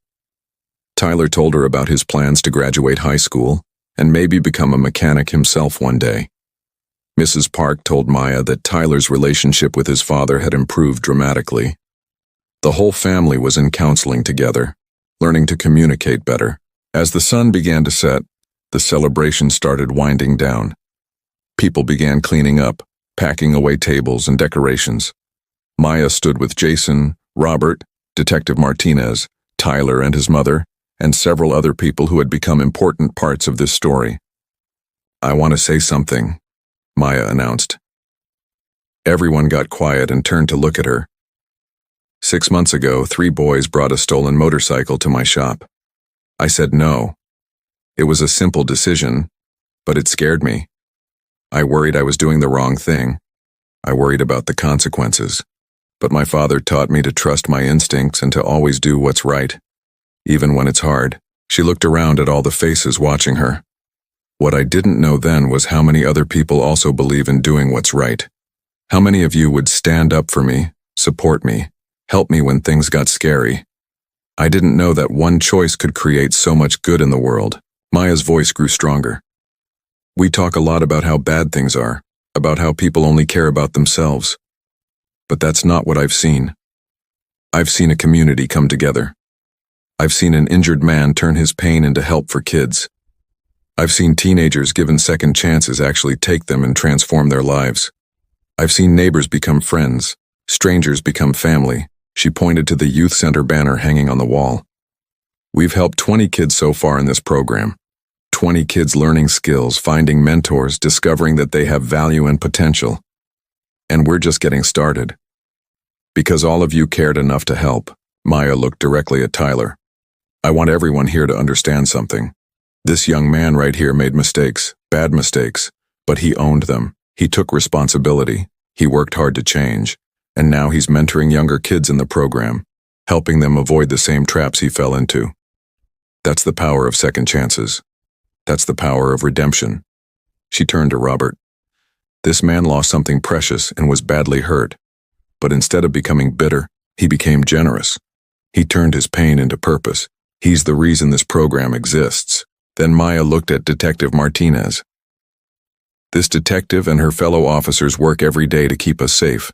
Tyler told her about his plans to graduate high school and maybe become a mechanic himself one day. Mrs. Park told Maya that Tyler's relationship with his father had improved dramatically. The whole family was in counseling together, learning to communicate better. As the sun began to set, the celebration started winding down. People began cleaning up, packing away tables and decorations. Maya stood with Jason, Robert, Detective Martinez, Tyler and his mother, and several other people who had become important parts of this story. "I want to say something," Maya announced. Everyone got quiet and turned to look at her. 6 months ago, 3 boys brought a stolen motorcycle to my shop. I said no. It was a simple decision, but it scared me. I worried I was doing the wrong thing. I worried about the consequences. But my father taught me to trust my instincts and to always do what's right, even when it's hard. She looked around at all the faces watching her. What I didn't know then was how many other people also believe in doing what's right. How many of you would stand up for me, support me, help me when things got scary? I didn't know that one choice could create so much good in the world. Maya's voice grew stronger. We talk a lot about how bad things are, about how people only care about themselves. But that's not what I've seen. I've seen a community come together. I've seen an injured man turn his pain into help for kids. I've seen teenagers given second chances actually take them and transform their lives. I've seen neighbors become friends, strangers become family. She pointed to the youth center banner hanging on the wall. We've helped 20 kids so far in this program. 20 kids learning skills, finding mentors, discovering that they have value and potential. And we're just getting started. Because all of you cared enough to help, Maya looked directly at Tyler. I want everyone here to understand something. This young man right here made mistakes, bad mistakes, but he owned them. He took responsibility. He worked hard to change. And now he's mentoring younger kids in the program, helping them avoid the same traps he fell into. That's the power of second chances. That's the power of redemption. She turned to Robert. This man lost something precious and was badly hurt. But instead of becoming bitter, he became generous. He turned his pain into purpose. He's the reason this program exists. Then Maya looked at Detective Martinez. This detective and her fellow officers work every day to keep us safe.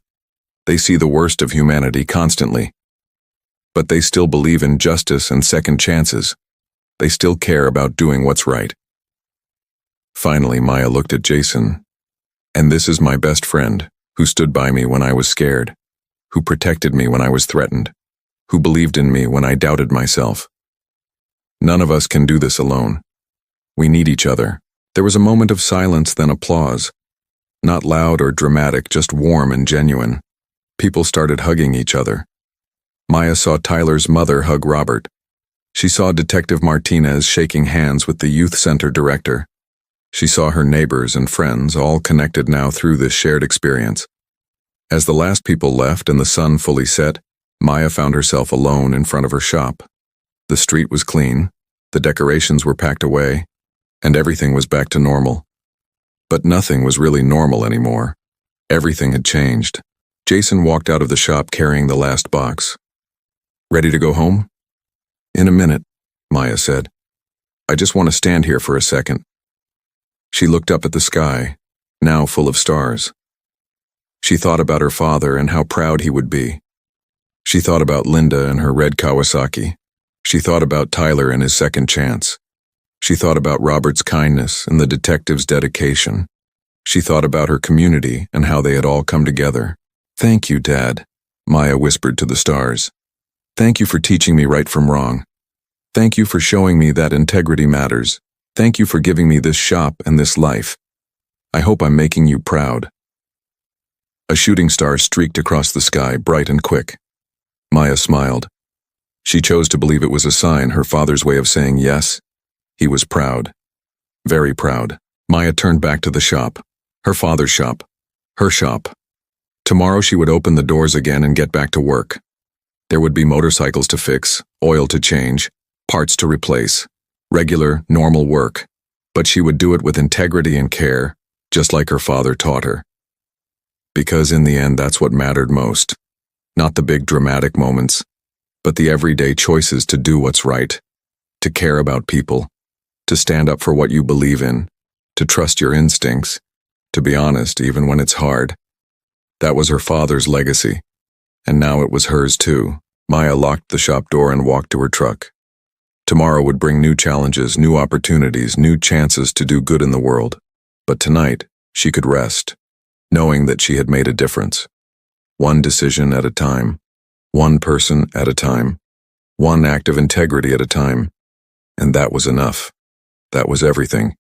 They see the worst of humanity constantly. But they still believe in justice and second chances. They still care about doing what's right. Finally, Maya looked at Jason. And this is my best friend, who stood by me when I was scared, who protected me when I was threatened, who believed in me when I doubted myself. None of us can do this alone. We need each other. There was a moment of silence, then applause. Not loud or dramatic, just warm and genuine. People started hugging each other. Maya saw Tyler's mother hug Robert. She saw Detective Martinez shaking hands with the youth center director. She saw her neighbors and friends, all connected now through this shared experience. As the last people left and the sun fully set, Maya found herself alone in front of her shop. The street was clean, the decorations were packed away, and everything was back to normal. But nothing was really normal anymore. Everything had changed. Jason walked out of the shop carrying the last box. Ready to go home? In a minute, Maya said. I just want to stand here for a second. She looked up at the sky, now full of stars. She thought about her father and how proud he would be. She thought about Linda and her red Kawasaki. She thought about Tyler and his second chance. She thought about Robert's kindness and the detective's dedication. She thought about her community and how they had all come together. Thank you, Dad, Maya whispered to the stars. Thank you for teaching me right from wrong. Thank you for showing me that integrity matters. Thank you for giving me this shop and this life. I hope I'm making you proud. A shooting star streaked across the sky, bright and quick. Maya smiled. She chose to believe it was a sign, her father's way of saying yes. He was proud. Very proud. Maya turned back to the shop. Her father's shop. Her shop. Tomorrow she would open the doors again and get back to work. There would be motorcycles to fix, oil to change, parts to replace. Regular, normal work. But she would do it with integrity and care, just like her father taught her. Because in the end, that's what mattered most. Not the big dramatic moments, but the everyday choices to do what's right, to care about people, to stand up for what you believe in, to trust your instincts, to be honest even when it's hard. That was her father's legacy, and now it was hers too. Maya locked the shop door and walked to her truck. Tomorrow would bring new challenges, new opportunities, new chances to do good in the world. But tonight, she could rest, knowing that she had made a difference. One decision at a time, one person at a time, one act of integrity at a time. And that was enough. That was everything.